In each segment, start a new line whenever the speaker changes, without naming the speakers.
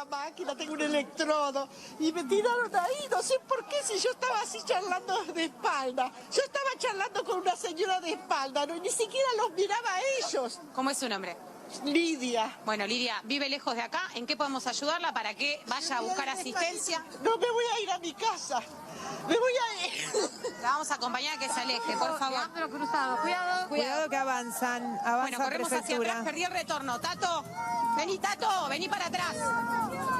máquina, tengo un electrodo. Y me tiraron ahí, no sé por qué, si yo estaba así charlando de espalda. Yo estaba charlando con una señora de espalda, no, ni siquiera los miraba a ellos.
¿Cómo es su nombre?
Lidia.
Bueno, Lidia, vive lejos de acá. ¿En qué podemos ayudarla para que vaya a buscar asistencia?
No, me voy a ir a mi casa. Me voy a ir.
La vamos a acompañar a que se aleje, por favor.
Cuidado que avanza
Bueno, corremos hacia
prefectura.
atrás, perdí el retorno. Tato, vení para atrás.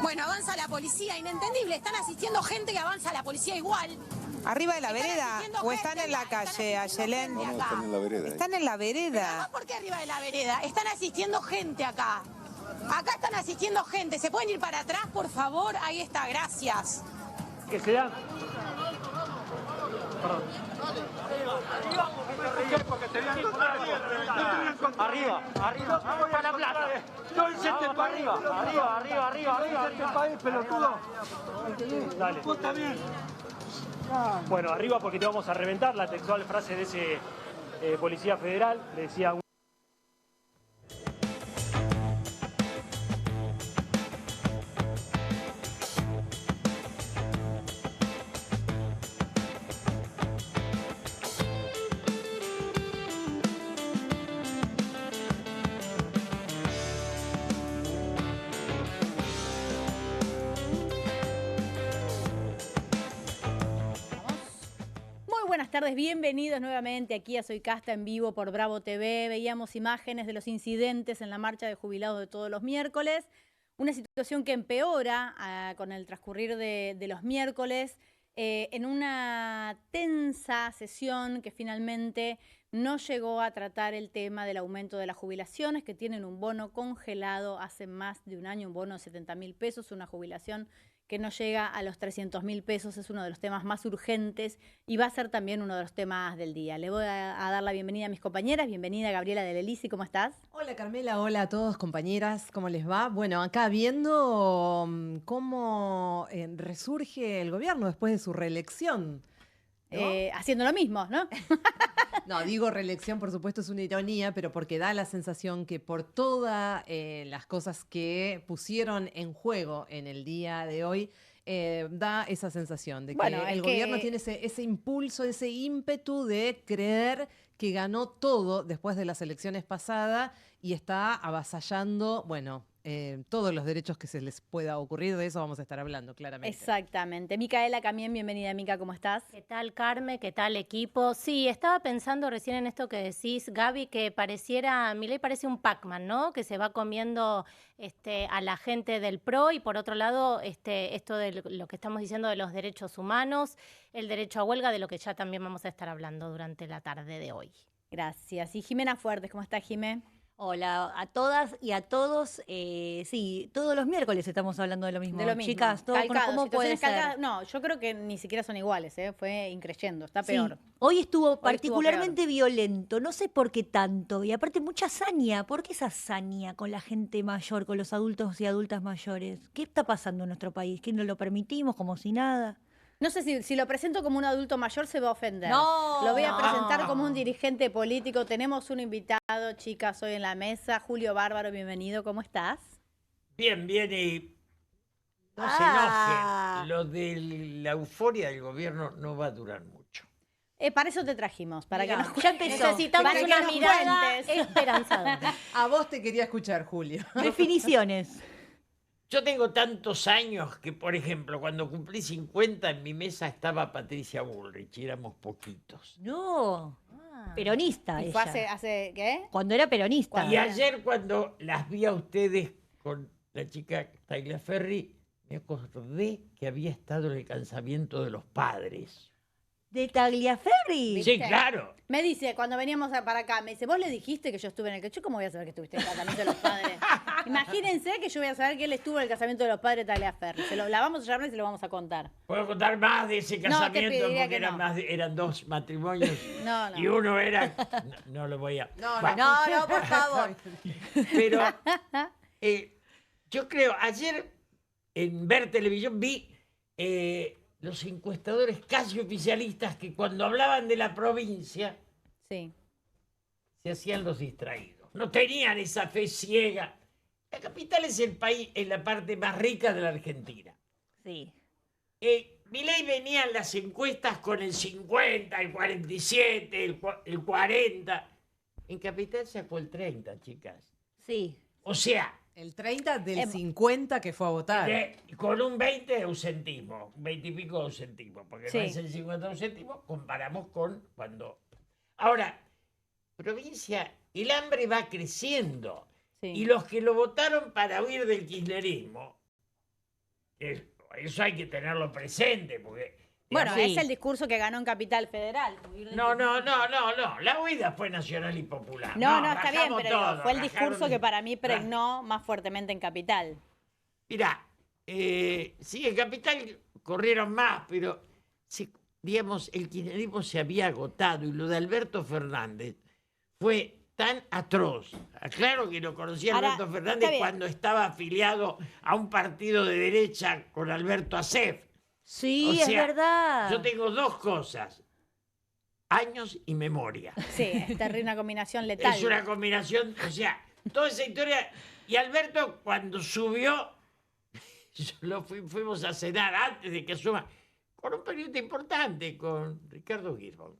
Bueno, avanza la policía, inentendible. Están asistiendo gente que avanza la policía igual.
¿Arriba de la
Están
vereda
asistiendo
o están
gente
en la
acá,
calle,
están asistiendo
Ayelén?
gente
No, están en la vereda.
Están en la vereda.
Además, ¿por qué arriba de la vereda? Están asistiendo gente acá. Acá están asistiendo gente. ¿Se pueden ir para atrás, por favor? Ahí está, gracias.
Que se dan. Perdón. Arriba, vamos para la plaza. Yo hice para arriba, pelotudo. Dale. Vos también. Bueno, arriba porque te vamos a reventar. La textual frase de ese policía federal le decía.
Muy buenas tardes, bienvenidos nuevamente aquí a Soy Casta en vivo por Bravo TV. Veíamos imágenes de los incidentes en la marcha de jubilados de todos los miércoles. Una situación que empeora con el transcurrir de los miércoles en una tensa sesión que finalmente no llegó a tratar el tema del aumento de las jubilaciones, que tienen un bono congelado hace más de un año, un bono de 70.000 pesos, una jubilación que no llega a los 300.000 pesos, es uno de los temas más urgentes y va a ser también uno de los temas del día. Le voy a dar la bienvenida a mis compañeras. Bienvenida, Gabriela de Lelisi, ¿cómo estás?
Hola Carmela, hola a todos compañeras, ¿cómo les va? Bueno, acá viendo cómo resurge el gobierno después de su reelección. ¿No?
Haciendo lo mismo, ¿no?
No, digo reelección, por supuesto es una ironía, pero porque da la sensación que por todas las cosas que pusieron en juego en el día de hoy, da esa sensación de que el gobierno tiene ese impulso, ese ímpetu de creer que ganó todo después de las elecciones pasadas y está avasallando, bueno, todos los derechos que se les pueda ocurrir. De eso vamos a estar hablando, claramente.
Exactamente. Micaela Camien, bienvenida, Mica, ¿cómo estás?
¿Qué tal, Carmen? ¿Qué tal, equipo? Sí, estaba pensando recién en esto que decís, Gaby, que Milei parece un Pac-Man, ¿no? Que se va comiendo a la gente del PRO y por otro lado, esto de lo que estamos diciendo de los derechos humanos, el derecho a huelga, de lo que ya también vamos a estar hablando durante la tarde de hoy.
Gracias. Y Jimena Fuertes, ¿cómo está, Jimé?
Hola a todas y a todos. Sí, todos los miércoles estamos hablando de lo mismo. Chicas, ¿cómo puede ser?
No, yo creo que ni siquiera son iguales, fue increyendo, está peor.
Sí. Hoy estuvo particularmente violento, no sé por qué tanto. Y aparte mucha hazaña. ¿Por qué esa hazaña con la gente mayor, con los adultos y adultas mayores? ¿Qué está pasando en nuestro país? ¿Que no lo permitimos como si nada?
No sé si lo presento como un adulto mayor se va a ofender.
No.
Lo voy a presentar como un dirigente político. Tenemos un invitado, chicas, hoy en la mesa. Julio Bárbaro, bienvenido. ¿Cómo estás?
Bien, y no se enojen. Lo de la euforia del gobierno no va a durar mucho.
Para eso te trajimos, para que nos
ya empezó.
Necesitamos
para
una
que nos
mirada
cuentes.
esperanzadora.
A vos te quería escuchar, Julio.
Definiciones.
Yo tengo tantos años que, por ejemplo, cuando cumplí 50 en mi mesa estaba Patricia Bullrich y éramos poquitos.
No. Peronista
¿Y
ella.
fue hace qué?
Cuando era peronista.
Y ayer cuando las vi a ustedes con la chica Tagliaferri, me acordé que había estado en el casamiento de los padres.
¿De Tagliaferri?
Sí, claro.
Me dice, cuando veníamos para acá, me dice, vos le dijiste que yo estuve en el... ¿Yo cómo voy a saber que estuviste en el casamiento de los padres? Imagínense que yo voy a saber que él estuvo en el casamiento de los padres de Tagliaferri. La vamos a llamar y se lo vamos a contar.
Puedo contar más de ese casamiento porque eran dos matrimonios.
No.
Y uno era... No lo voy a...
No, por favor.
Pero yo creo, ayer en Ver Televisión vi los encuestadores casi oficialistas que cuando hablaban de la provincia
sí,
se hacían los distraídos. No tenían esa fe ciega La capital es el país, es la parte más rica de la Argentina.
Sí.
Milei venía en las encuestas con el 50, el 47, el 40. En capital sacó el 30, chicas.
Sí.
O sea,
El 30 del 50 que fue a votar.
con un 20 de ausentismo, un 20 y pico de ausentismo, porque
Sí.
no es el 50 de ausentismo, comparamos con cuando... Ahora, provincia, el hambre va creciendo.
Sí.
Y los que lo votaron para huir del kirchnerismo, eso hay que tenerlo presente, porque...
Bueno,
Sí.
es el discurso que ganó en Capital Federal.
No, la huida fue nacional y popular.
No, está bien,
rajamos
pero digo,
todo,
fue el
rajaron
discurso
el-
que para mí pregnó más fuertemente en Capital.
Mirá, sí, en Capital corrieron más, pero digamos, el kirchnerismo se había agotado y lo de Alberto Fernández fue tan atroz. Claro que lo conocía
Ahora,
Alberto
está
Fernández
bien.
cuando estaba afiliado a un partido de derecha con Alberto Acef.
Sí,
O
es
sea,
verdad.
Yo tengo dos cosas, años y memoria.
Sí, es terrible, una combinación letal.
Es una combinación, o sea, toda esa historia. Y Alberto, cuando subió, fuimos a cenar antes de que asuma, con un periodista importante, con Ricardo Girbón.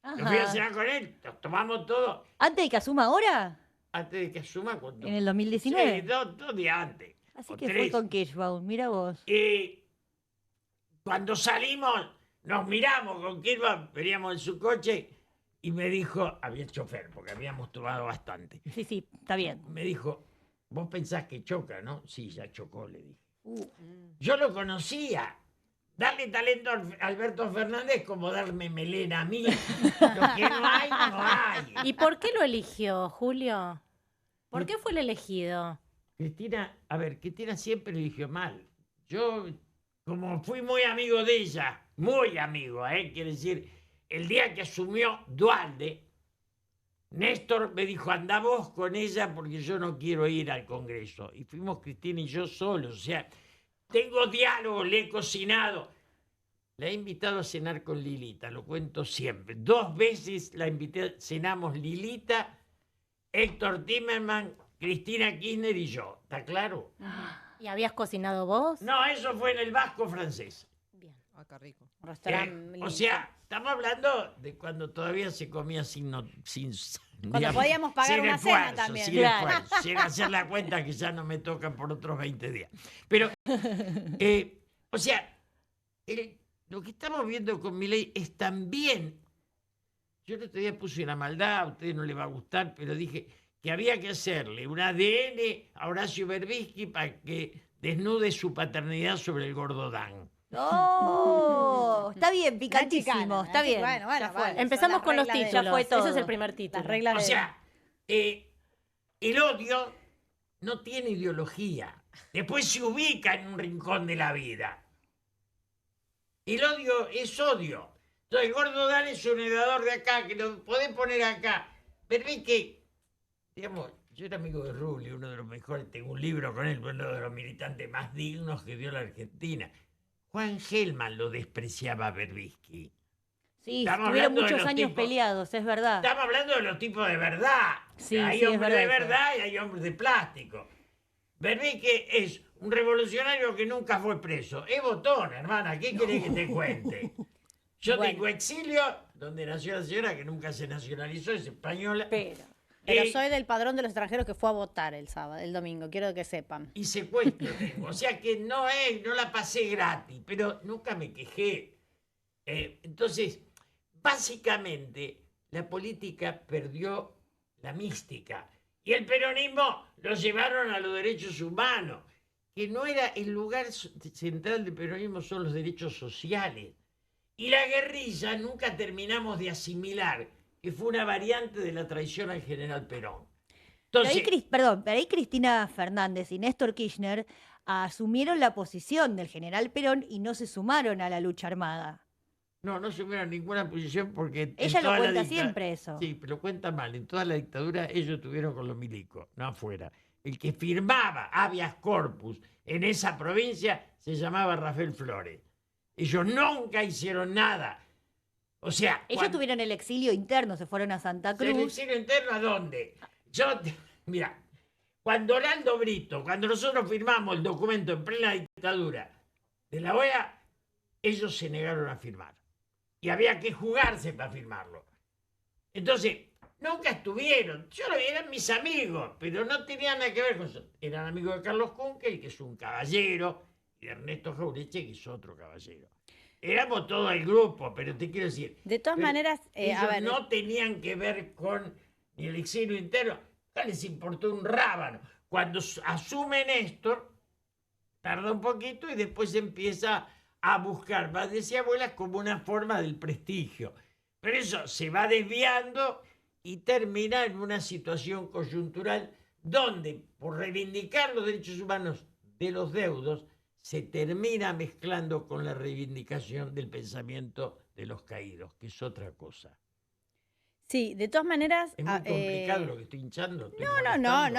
Nos fui a
Ajá.
cenar con él, nos tomamos todo
¿Antes de que asuma ahora?
antes de que asuma.
¿En el 2019?
Sí, dos días antes.
Así
o
que fue
tres.
con Kirschbaum, mira vos.
Y cuando salimos, nos miramos con Girbón, veníamos en su coche, y me dijo, había chofer, porque habíamos tomado bastante.
Sí, sí, está bien.
Me dijo, vos pensás que choca, ¿no? Sí, ya chocó, le dije.
Uh,
Yo lo conocía. Darle talento a Alberto Fernández es como darme melena a mí. Lo que no hay, no hay.
¿Y por qué lo eligió, Julio? ¿Por qué fue el elegido?
Cristina siempre eligió mal. Yo, como fui muy amigo de ella, muy amigo, quiere decir, el día que asumió Dualde, Néstor me dijo, anda vos con ella porque yo no quiero ir al Congreso. Y fuimos Cristina y yo solos. O sea, tengo diálogo, le he cocinado. La he invitado a cenar con Lilita, lo cuento siempre. 2 veces la invité, cenamos Lilita, Héctor Timerman, Cristina Kirchner y yo. ¿Está claro?
¿Y habías cocinado vos?
No, eso fue en el Vasco francés.
Bien.
Ah, qué rico.
Un restaurante
O sea, estamos hablando de cuando todavía se comía sin
Cuando podíamos pagar
sin
una cena
esfuerzo,
también.
Sin
Claro.
esfuerzo, sin hacer la cuenta que ya no me tocan por otros 20 días. Pero, o sea, lo que estamos viendo con Milei es también. Yo el otro día puse una maldad, a ustedes no les va a gustar, pero dije que había que hacerle un ADN a Horacio Berbisky para que desnude su paternidad sobre el gordo Dan.
¡Oh! Está bien, picantísimo.
chicana,
Está bien.
bueno,
ya fue.
vale.
Empezamos
Son
con
las
los
reglas de-
títulos.
Ya fue todo.
Ese es el primer título.
Las reglas
O
de...
sea, el odio no tiene ideología. Después se ubica en un rincón de la vida. El odio es odio. Entonces, el gordo Dan es un heredador de acá, que lo podés poner acá. Pero es que, digamos, yo era amigo de Rulli, uno de los mejores, tengo un libro con él, uno de los militantes más dignos que dio la Argentina. Juan Gelman lo despreciaba a Berbisky.
Sí,
Estamos
tuvieron
hablando de
muchos
los
años
tipos.
peleados, es verdad.
Estamos hablando de los tipos de verdad.
Sí,
Hay
sí, es
hombres de
verdad eso.
verdad y hay hombres de plástico. Berbisky es un revolucionario que nunca fue preso. Es botón, hermana, ¿qué querés que te cuente? Yo
Bueno.
tengo exilio, donde nació la señora que nunca se nacionalizó, es española.
Pero soy del padrón de los extranjeros que fue a votar el sábado, el domingo, quiero que sepan.
Y secuestro tengo. O sea que no la pasé gratis, pero nunca me quejé. Entonces, básicamente, la política perdió la mística. Y el peronismo lo llevaron a los derechos humanos, que no era el lugar central del peronismo, son los derechos sociales. Y la guerrilla nunca terminamos de asimilar que fue una variante de la traición al general Perón.
Pero ahí,
Entonces,
pero ahí Cristina Fernández y Néstor Kirchner asumieron la posición del general Perón y no se sumaron a la lucha armada.
no asumieron ninguna posición porque... en
Ella lo
toda la
cuenta siempre eso.
Sí, pero cuenta mal. En toda la dictadura ellos estuvieron con los milicos, no afuera. El que firmaba habeas corpus en esa provincia se llamaba Rafael Flores. Ellos nunca hicieron nada. O sea...
Ellos tuvieron el exilio interno, se fueron a Santa
¿El
Cruz.
exilio interno a dónde? Mira, Cuando Orlando Brito, cuando nosotros firmamos el documento en plena dictadura de la OEA, ellos se negaron a firmar. Y había que jugarse para firmarlo. Entonces, nunca estuvieron. Eran mis amigos, pero no tenían nada que ver con eso. Eran amigos de Carlos Kunkel, que es un caballero, y de Ernesto Jaureche, que es otro caballero. Éramos todo el grupo, pero te quiero decir...
De todas maneras,
ellos
a ver,
no tenían que ver con ni el exilio interno. No les importó un rábano. Cuando asume Néstor, tarda un poquito y después empieza a buscar padres y abuelas como una forma del prestigio. Pero eso se va desviando y termina en una situación coyuntural donde, por reivindicar los derechos humanos de los deudos, se termina mezclando con la reivindicación del pensamiento de los caídos, que es otra cosa.
sí, de todas maneras...
Es muy complicado lo que estoy hinchando.
No,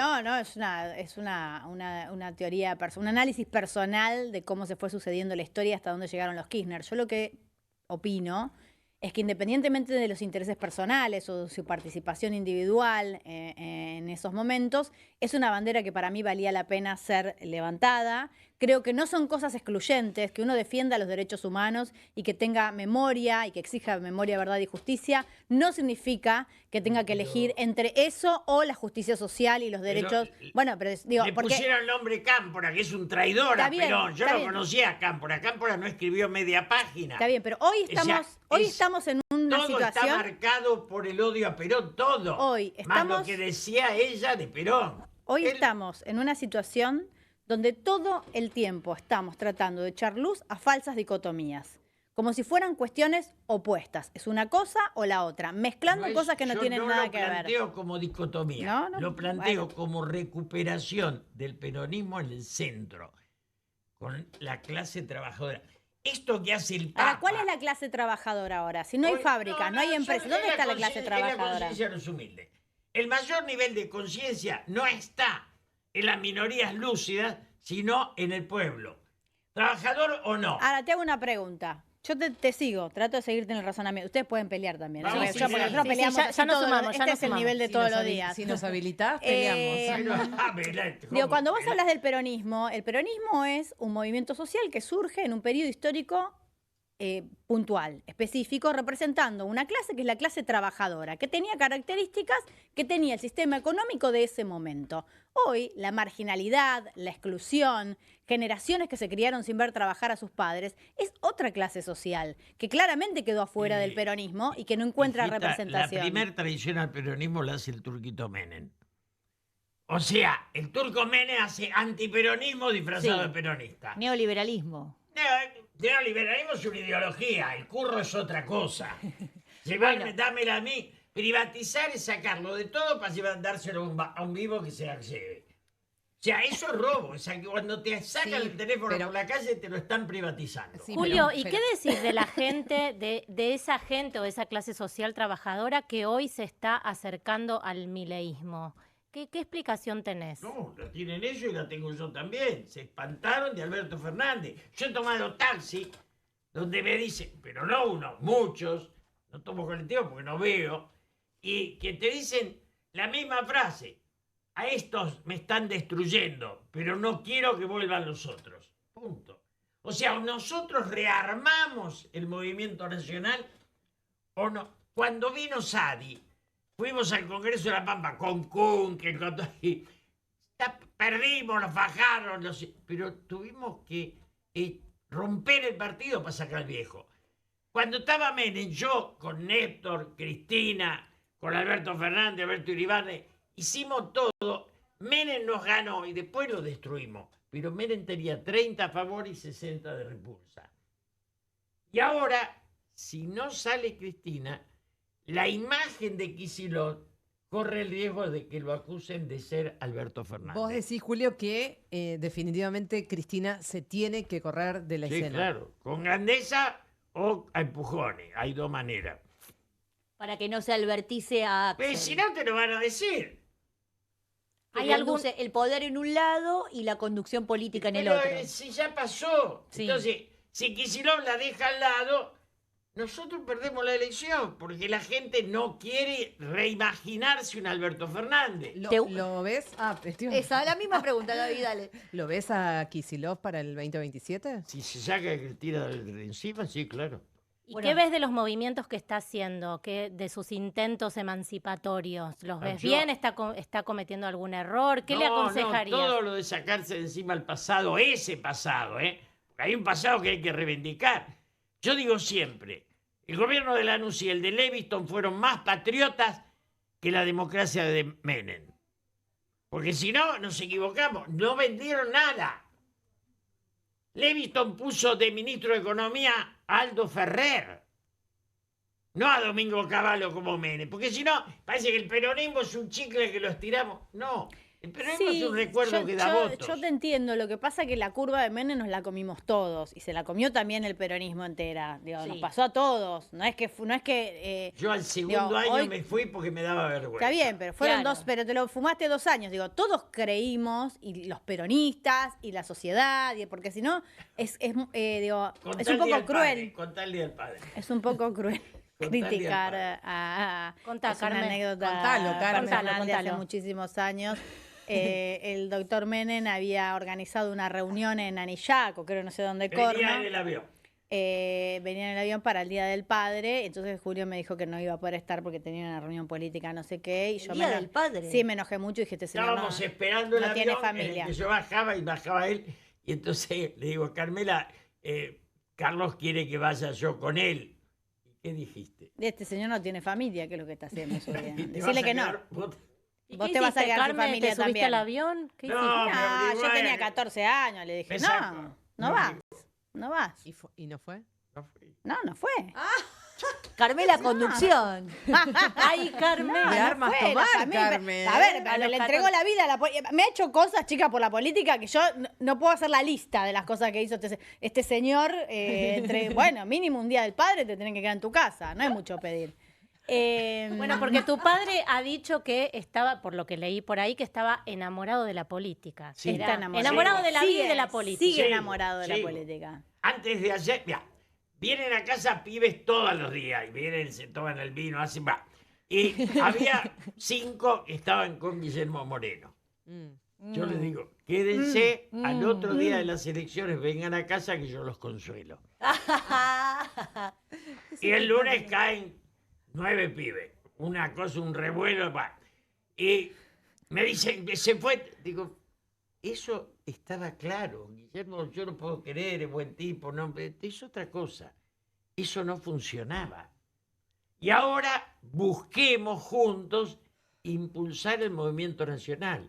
es una teoría, un análisis personal de cómo se fue sucediendo la historia hasta dónde llegaron los Kirchner. Yo lo que opino es que independientemente de los intereses personales o de su participación individual en esos momentos, es una bandera que para mí valía la pena ser levantada. Creo que no son cosas excluyentes, que uno defienda los derechos humanos y que tenga memoria y que exija memoria, verdad y justicia, no significa que tenga que elegir entre eso o la justicia social y los derechos... Bueno, pero digo...
Le
porque
pusieron el nombre Cámpora, que es un traidor a Perón. Yo no conocía a Cámpora. Cámpora no escribió media página.
Está bien, pero hoy estamos en una
todo
situación...
Todo está marcado por el odio a Perón, todo.
Hoy
más
estamos...
lo que decía ella de Perón.
Hoy estamos en una situación donde todo el tiempo estamos tratando de echar luz a falsas dicotomías, como si fueran cuestiones opuestas. Es una cosa o la otra, mezclando cosas que no tienen nada que ver.
Yo lo planteo como dicotomía, lo planteo como recuperación del peronismo en el centro, con la clase trabajadora. Esto que hace el Papa...
Ahora, ¿cuál es la clase trabajadora ahora? Si no hay fábricas, no hay empresas, ¿dónde está la clase trabajadora?
Es la conciencia de los humildes. El mayor nivel de conciencia no está en las minorías lúcidas, sino en el pueblo. ¿Trabajador o no?
Ahora, te hago una pregunta. Yo te sigo, trato de seguirte en el razonamiento. Ustedes pueden pelear también.
Vamos,
Nosotros peleamos
ya nos sumamos,
este es el nivel de todos los días.
Si nos habilitás, peleamos.
Digo, cuando vos hablas del peronismo, el peronismo es un movimiento social que surge en un periodo histórico puntual, específico, representando una clase que es la clase trabajadora, que tenía características que tenía el sistema económico de ese momento. Hoy, la marginalidad, la exclusión, generaciones que se criaron sin ver trabajar a sus padres, es otra clase social, que claramente quedó afuera del peronismo y que no encuentra representación.
La primera tradición al peronismo la hace el turquito Menem. O sea, el turco Menem hace antiperonismo disfrazado de peronista.
Neoliberalismo.
Neoliberalismo es una ideología, el curro es otra cosa. Dámela a mí. Privatizar es sacarlo de todo para dárselo a un vivo que se accede. O sea, eso es robo. O sea, que cuando te sacan el teléfono por la calle te lo están privatizando.
Sí, Julio, ¿y qué decís de la gente, de esa gente o de esa clase social trabajadora que hoy se está acercando al mileísmo? ¿Qué explicación tenés?
No, la tienen ellos y la tengo yo también. Se espantaron de Alberto Fernández. Yo he tomado taxi donde me dicen, pero no uno, muchos, no tomo colectivo porque no veo, y que te dicen la misma frase. A estos me están destruyendo, pero no quiero que vuelvan los otros. Punto. O sea, nosotros rearmamos el movimiento nacional o no. Cuando vino Sadi, fuimos al Congreso de la Pampa con Kunkel, perdimos, nos fajaron, pero tuvimos que romper el partido para sacar al viejo. Cuando estaba Menem, yo con Néstor, Cristina, con Alberto Fernández, Alberto Iribarne, hicimos todo. Menem nos ganó y después lo destruimos. Pero Menem tenía 30 a favor y 60 de repulsa. Y ahora, si no sale Cristina, la imagen de Kicillof corre el riesgo de que lo acusen de ser Alberto Fernández.
Vos decís, Julio, que definitivamente Cristina se tiene que correr de la escena.
Sí, claro. Con grandeza o a empujones. Hay dos maneras.
Para que no se albertice a Axel.
Pero si no te lo van a decir.
Hay el poder en un lado y la conducción política en el otro.
Si ya pasó. Sí. Entonces, si Kicillof la deja al lado, nosotros perdemos la elección porque la gente no quiere reimaginarse un Alberto Fernández.
¿Lo ves?
Esa, la misma pregunta, Gaby, dale.
¿Lo ves a Kicillof para el 2027?
Si se saca el tira de encima, sí, claro.
¿Y
Bueno.
qué ves de los movimientos que está haciendo? De sus intentos emancipatorios? ¿Los ves
Yo-
bien? ¿Está cometiendo algún error? ¿Qué le aconsejarías?
No, todo lo de sacarse de encima el pasado, ese pasado, ¿eh? Hay un pasado que hay que reivindicar. Yo digo siempre, el gobierno de Lanús y el de Leviston fueron más patriotas que la democracia de Menem. Porque si no, nos equivocamos, no vendieron nada. Leviston puso de ministro de Economía a Aldo Ferrer, no a Domingo Cavallo como Menem, porque si no, parece que el peronismo es un chicle que lo estiramos. No, el peronismo es un recuerdo que da votos.
Yo te entiendo, lo que pasa es que la curva de Menem nos la comimos todos y se la comió también el peronismo entera. Digo,
Sí.
nos pasó a todos. No es que
Yo al segundo año
hoy-
me fui porque me daba vergüenza.
Está bien, pero fueron
Claro.
dos, pero te lo fumaste 2 años. Digo, todos creímos, y los peronistas, y la sociedad, porque si no, es un poco cruel.
Contá el día del padre.
Es un poco cruel
Contá el día del
criticar
padre.
Contá,
es una
Carmen.
anécdota
Contalo, Carmen.
personal de hace
Contalo.
muchísimos años. El doctor Menem había organizado una reunión en Anillaco, creo no sé dónde
Venía
corno.
en el avión.
Venía en el avión para el Día del Padre, entonces Julio me dijo que no iba a poder estar porque tenía una reunión política, no sé qué, y
¿El
yo
Día
me
del Padre?
Sí, me enojé mucho y dije, este señor
Estábamos
no,
esperando el
no
avión
tiene
en el
familia.
que yo bajaba y bajaba él. Y entonces le digo, Carmela, Carlos quiere que vaya yo con él. ¿Qué dijiste?
Este señor no tiene familia, que es lo que está haciendo en su vida.
¿Y te
Decirle
vas a
que no.
quedar vos?
¿Y
Vos
qué
te vas a
hiciste,
quedar sin
Carmen?
familia
¿Te subiste
también.
al avión? ¿Qué
No,
hiciste?
me
No, yo
obligó
tenía
a-
14 años, le dije,
Me
no,
saco.
no
Me
vas,
obligó.
no vas.
¿Y no fue?
No fui.
No fue.
Carmela, conducción.
Ay, Carmen.
De armas
fue, la
tomar,
familia-
Carmen.
A ver,
A
pero
los
le entregó
14.
la vida a la me ha hecho cosas, chicas, por la política que yo no puedo hacer la lista de las cosas que hizo este señor. Bueno, mínimo un día del padre te tienen que quedar en tu casa, no es mucho pedir.
Bueno, porque tu padre ha dicho que estaba, por lo que leí por ahí, que estaba enamorado de la política.
Sí.
Era
Está enamorado.
enamorado de la vida y
Sigue-
de la política.
Sigue
Sí,
enamorado de la
sí.
política.
Antes de ayer, mira, vienen a casa pibes todos los días y vienen, se toman el vino, hacen va. Y había 5 que estaban con Guillermo Moreno. Yo les digo, quédense al otro día de las elecciones, vengan a casa que yo los consuelo. Y el lunes caen 9 pibes. Una cosa, un revuelo. Va. Y me dicen que se fue. Digo, eso estaba claro. Guillermo, yo lo puedo querer, es buen tipo. No, es otra cosa. Eso no funcionaba. Y ahora busquemos juntos impulsar el movimiento nacional.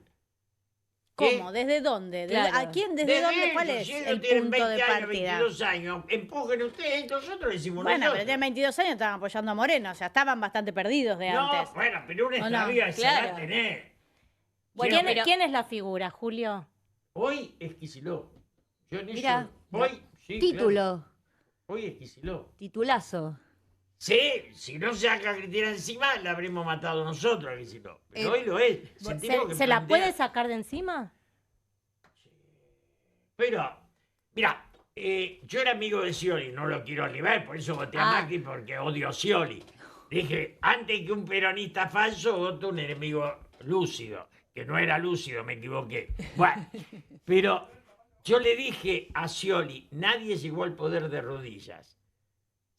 ¿Cómo? ¿Desde dónde?
Claro.
¿A quién? ¿Desde dónde? ¿Cuál
ellos,
es
si ellos
el
tienen
punto
20
de
años,
partida?
22 años, empujen ustedes, nosotros decimos
Bueno, pero
nosotros.
tenían 22 años, estaban apoyando a Moreno, o sea, estaban bastante perdidos de
No,
antes.
bueno, pero una
¿O no?
extravía esa
Claro.
la tenés.
Bueno,
Sí,
¿quién es la figura, Julio?
Hoy es Kicillof. Yo en
Mirá.
eso, hoy, sí,
Título,
claro, hoy es Kicillof.
titulazo.
Sí, si no se saca a Cristina encima, la habremos matado nosotros a Kicillof. Pero hoy lo es. Es el tipo que
¿Se la
plantea-
puede sacar de encima?
Pero, mira, yo era amigo de Scioli, no lo quiero arribar, por eso voté a
Ah.
Macri, porque odio a Scioli. Dije, antes que un peronista falso, voto un enemigo lúcido, que no era lúcido, me equivoqué. Bueno, pero yo le dije a Scioli, nadie llegó al poder de rodillas.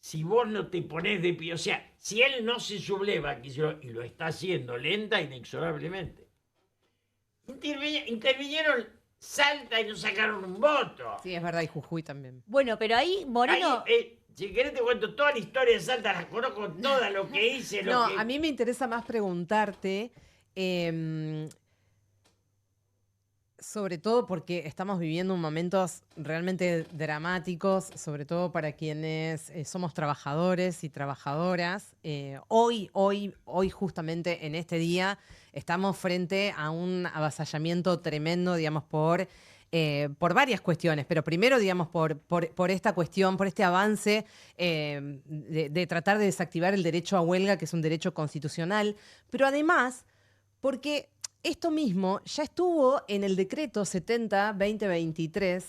Si vos no te ponés de pie, o sea, si él no se subleva, y lo está haciendo lenta, inexorablemente. Intervinieron Salta y no sacaron un voto.
Sí, es verdad, y Jujuy también.
Bueno, pero ahí Moreno...
Ahí, si querés te cuento toda la historia de Salta, la conozco toda, lo que hice, lo
No,
que...
a mí me interesa más preguntarte, sobre todo porque estamos viviendo momentos realmente dramáticos, sobre todo para quienes somos trabajadores y trabajadoras. Hoy justamente en este día estamos frente a un avasallamiento tremendo, digamos, por varias cuestiones, pero primero, digamos, por esta cuestión, por este avance de tratar de desactivar el derecho a huelga, que es un derecho constitucional, pero además porque esto mismo ya estuvo en el decreto 70-2023,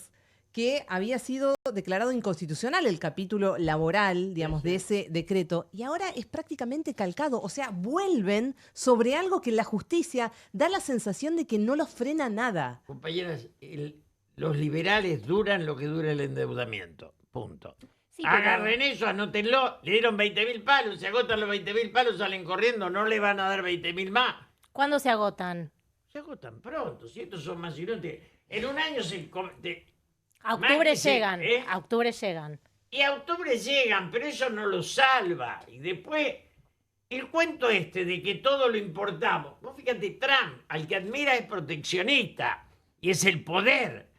que había sido declarado inconstitucional el capítulo laboral, digamos, de ese decreto, y ahora es prácticamente calcado. O sea, vuelven sobre algo que la justicia da la sensación de que no los frena nada.
Compañeras, los liberales duran lo que dura el endeudamiento. Punto.
Sí, pero-
Agarren eso, anótenlo. Le dieron 20.000 palos, se agotan los 20.000 palos, salen corriendo, no le van a dar 20.000 más.
¿Cuándo se agotan?
Se agotan pronto, si estos son más inútiles. En un año
A octubre
Macri se-
llegan.
¿eh?
A octubre llegan.
Y a octubre llegan, pero eso no lo salva. Y después, el cuento de que todo lo importamos. Vos fíjate, Trump, al que admira es proteccionista y es el poder.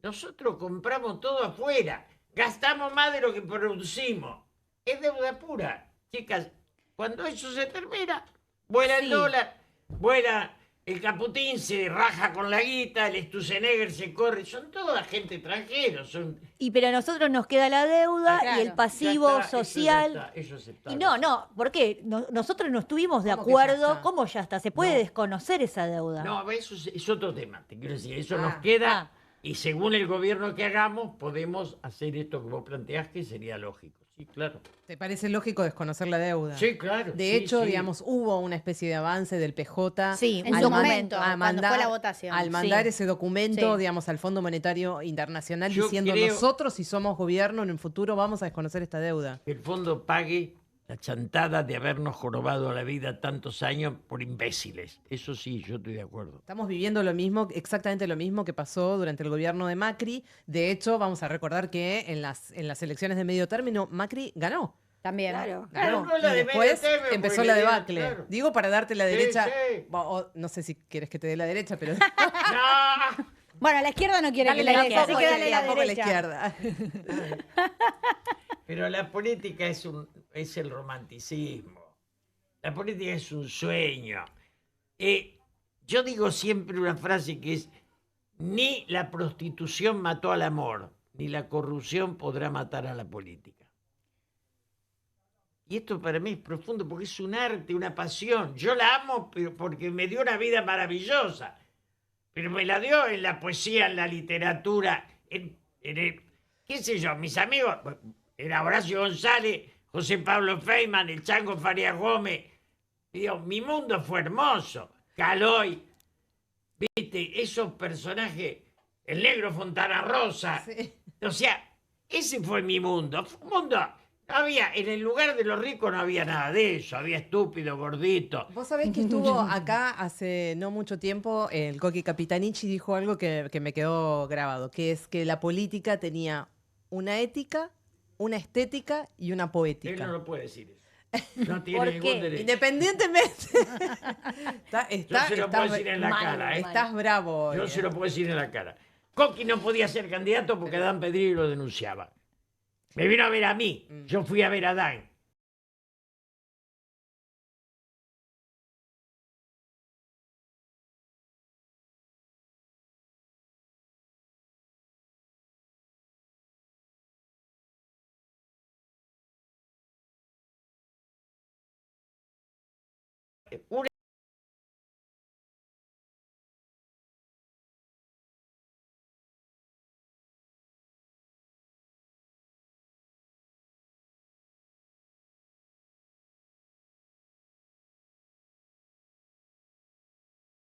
Nosotros compramos todo afuera, gastamos más de lo que producimos. Es deuda pura. Chicas, cuando eso se termina, vuela el
Sí.
dólar, vuela el Caputín, se raja con la guita, el Sturzenegger se corre. Son toda gente extranjera.
Y pero a nosotros nos queda la deuda
Claro.
y el pasivo
Ya está,
social.
Eso es aceptable.
Y no, ¿por qué? Nosotros no estuvimos de
¿Cómo que ya
acuerdo.
está?
¿Cómo ya está? Se puede
No.
desconocer esa deuda.
No, eso es otro tema, te quiero decir, eso
Ah,
nos queda
ah.
y según el gobierno que hagamos podemos hacer esto que vos planteás que sería lógico. Sí, claro.
¿Te parece lógico desconocer la deuda?
Sí, claro.
De
sí,
hecho,
sí.
digamos, hubo una especie de avance del PJ.
Sí,
En
al
su
man-
momento,
a
cuando fue la votación.
Al mandar
Sí.
ese documento,
Sí.
digamos, al Fondo Monetario Internacional
Yo
diciendo
creo-
nosotros, si somos gobierno en el futuro, vamos a desconocer esta deuda.
Que el fondo pague la chantada de habernos jorobado la vida tantos años por imbéciles. Eso sí, yo estoy de acuerdo.
Estamos viviendo lo mismo, exactamente lo mismo que pasó durante el gobierno de Macri. De hecho, vamos a recordar que en las elecciones de medio término, Macri ganó.
También.
Claro.
Claro,
Ganó.
no la
Y
de
después
medio término,
empezó
porque
la
le dieron,
debacle.
claro.
Digo para darte la
Sí,
derecha.
sí.
No sé si quieres que te dé la derecha, pero
¡No!
Bueno, la izquierda no quiere
Dale
que le
la
deje, así
izquierda,
que dale la
tampoco
derecha.
izquierda.
Pero la política es el romanticismo. La política es un sueño. Yo digo siempre una frase que es, ni la prostitución mató al amor, ni la corrupción podrá matar a la política. Y esto para mí es profundo porque es un arte, una pasión. Yo la amo pero porque me dio una vida maravillosa. Pero me la dio en la poesía, en la literatura, qué sé yo, mis amigos, era Horacio González, José Pablo Feynman, el Chango Farías Gómez. Digo, mi mundo fue hermoso. Caloy, viste, esos personajes, el negro Fontana Rosa.
Sí.
O sea, ese fue mi mundo. Fue un mundo, no había, en el lugar de los ricos no había nada de eso. Había estúpido, gordito.
Vos sabés que estuvo acá hace no mucho tiempo, el Coqui Capitanici dijo algo que me quedó grabado, que es que la política tenía una ética, una estética y una
Él
poética.
no lo puede decir eso. No tiene
¿Por
ningún
qué?
derecho.
Independientemente.
Yo se lo puedo decir en la
mal,
cara, ¿eh?
Estás bravo hoy,
Yo
¿eh?
se lo puedo decir en la cara. Coqui no podía ser candidato porque Dan Pedrillo lo denunciaba. Me vino a ver a mí. Yo fui a ver a Dan.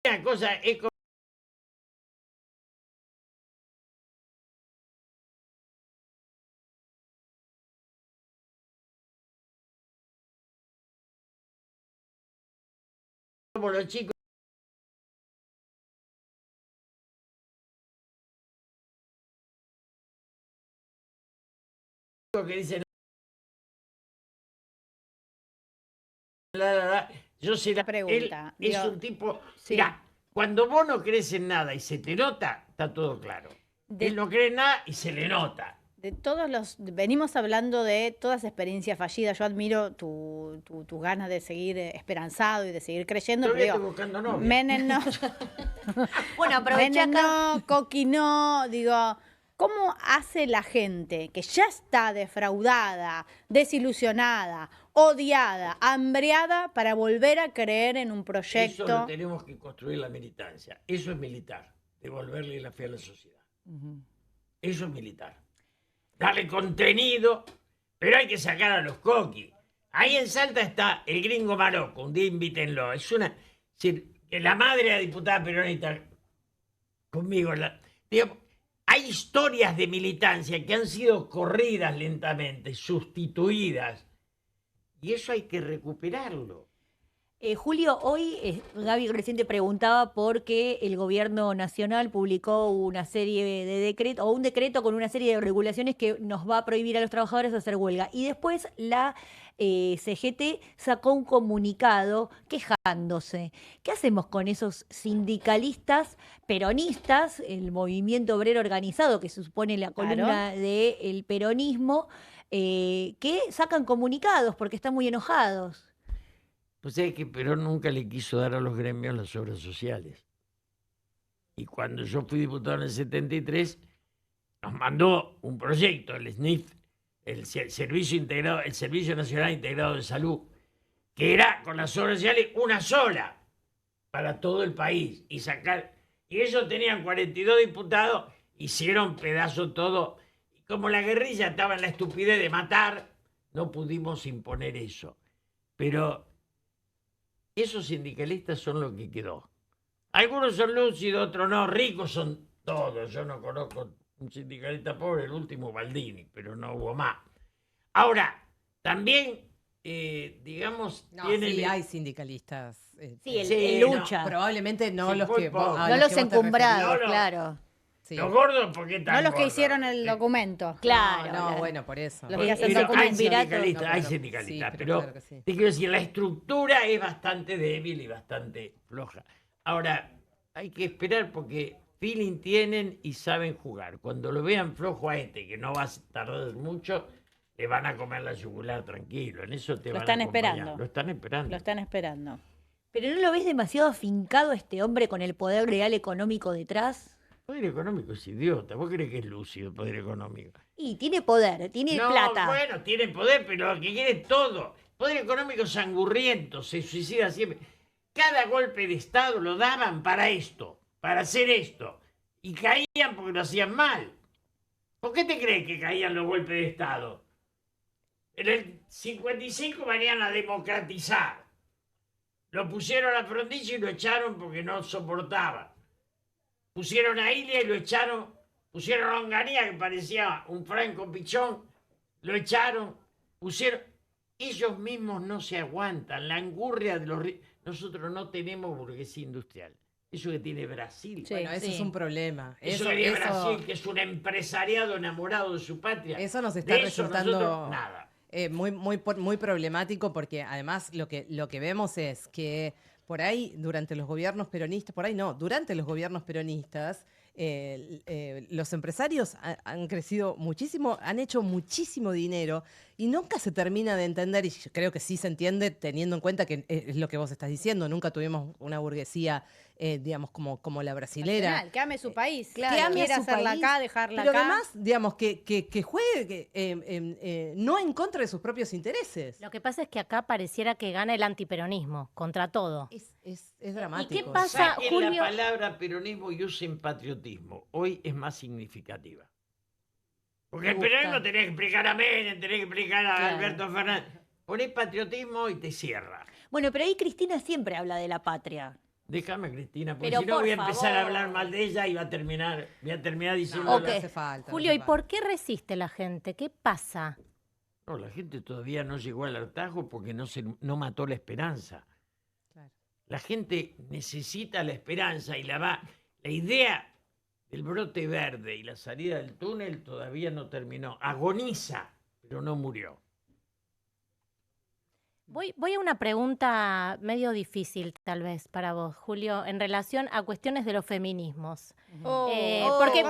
Una cosa es como los chicos que dicen yo sé la
Pregunta,
él es
digo,
un tipo
sí.
mirá, cuando vos no crees en nada y se te nota está todo claro.
De-
Él no cree en nada y se le nota.
Venimos hablando de todas las experiencias fallidas. Yo admiro tus ganas de seguir esperanzado y de seguir creyendo.
Todavía
Pero
estoy
digo,
buscando novia.
Menem no,
Bueno, aproveché
Menem
acá.
no, Coqui no. Digo, ¿cómo hace la gente que ya está defraudada, desilusionada, odiada, hambreada para volver a creer en un
Eso
proyecto?
lo tenemos que construir la militancia. Eso es militar, devolverle la fe a la sociedad. Eso es militar. Darle contenido, pero hay que sacar a los coquis. Ahí en Salta está el gringo Marocco, un día invítenlo. Es decir, que la madre de la diputada peronista conmigo. Digamos, hay historias de militancia que han sido corridas lentamente, sustituidas. Y eso hay que recuperarlo.
Julio, hoy Gaby recién te preguntaba por qué el gobierno nacional publicó una serie de decretos, o un decreto con una serie de regulaciones que nos va a prohibir a los trabajadores hacer huelga. Y después la CGT sacó un comunicado quejándose. ¿Qué hacemos con esos sindicalistas peronistas, el movimiento obrero organizado, que se supone la columna del peronismo, que sacan comunicados porque están muy enojados?
Pues es que Perón nunca le quiso dar a los gremios las obras sociales. Y cuando yo fui diputado en el 73, nos mandó un proyecto, el SNIF, el Servicio Nacional Integrado de Salud, que era con las obras sociales una sola para todo el país. Y ellos tenían 42 diputados, hicieron pedazo todo. Y como la guerrilla estaba en la estupidez de matar, no pudimos imponer eso. Pero esos sindicalistas son lo que quedó. Algunos son lúcidos, otros no. Ricos son todos. Yo no conozco un sindicalista pobre, el último Baldini, pero no hubo más. Ahora, también, digamos...
No, sí hay sindicalistas.
Sí, el lucha.
No, probablemente no
Sí,
los
muy
que...
pocos.
No los encumbrados,
No,
claro.
Sí.
Los gordos, ¿por qué tan
No los que
gordos?
hicieron el documento.
Claro.
No, bueno, por eso.
Los que hacen
Hay
documentos.
sindicalistas,
No,
hay
pero-
sindicalistas,
sí,
pero
claro que sí.
te quiero decir, la estructura es bastante débil y bastante floja. Ahora, hay que esperar porque feeling tienen y saben jugar. Cuando lo vean flojo a que no va a tardar mucho, le van a comer la yugular tranquilo. En eso te
Lo
van
están
a acompañar.
esperando.
Lo están esperando.
Lo están esperando.
¿Pero no lo ves demasiado afincado a este hombre con el poder real económico detrás?
El poder económico es idiota. ¿Vos crees que es lúcido el poder económico?
Y tiene poder, tiene
No,
plata.
bueno, tiene poder, pero lo que quiere es todo. Poder económico sangurriento, se suicida siempre. Cada golpe de Estado lo daban para esto, para hacer esto. Y caían porque lo hacían mal. ¿Por qué te crees que caían los golpes de Estado? En el 55 venían a democratizar. Lo pusieron a Frondizi y lo echaron porque no soportaba. Pusieron a Ilia y lo echaron. Pusieron a Onganía, que parecía un Franco Pichón, lo echaron. Ellos mismos no se aguantan. La angurria de los... Nosotros no tenemos burguesía industrial. Eso que tiene Brasil.
Sí.
Bueno, eso es un problema.
Eso que tiene Brasil, que es un empresariado enamorado de su patria.
Eso nos está
De eso
resultando
nosotros, nada.
muy problemático porque además lo que vemos es que por ahí durante los gobiernos peronistas, durante los gobiernos peronistas, los empresarios han crecido muchísimo, han hecho muchísimo dinero y nunca se termina de entender, y yo creo que sí se entiende teniendo en cuenta que es lo que vos estás diciendo, nunca tuvimos una burguesía, digamos, como la brasilera.
Nacional, que ame su país.
Claro.
Que
Que ame
quiera
a su
hacerla
país,
acá, dejarla
Pero
acá.
además, digamos, que juegue no en contra de sus propios intereses.
Lo que pasa es que acá pareciera que gana el antiperonismo contra todo.
Es dramático.
¿Y qué pasa,
Saquen
Julio?
la palabra peronismo y usen patriotismo. Hoy es más significativa. Porque el
Me gusta.
peronismo tenés que explicar a Menem, tenés que explicar a
Claro.
Alberto Fernández. Ponés patriotismo y te cierra.
Bueno, pero ahí Cristina siempre habla de la patria.
Déjame, Cristina, porque
Pero
si no
por
voy a empezar a
favor.
hablar mal de ella y voy a terminar diciendo...
No,
Ok.
no hace falta.
Julio,
no
¿y
hace
por qué resiste la gente? ¿Qué pasa?
No, la gente todavía no llegó al hartazgo porque no mató la esperanza.
Claro.
La gente necesita la esperanza y la idea del brote verde y la salida del túnel todavía no terminó. Agoniza, pero no murió.
Voy a una pregunta medio difícil, tal vez, para vos, Julio, en relación a cuestiones de los feminismos. Porque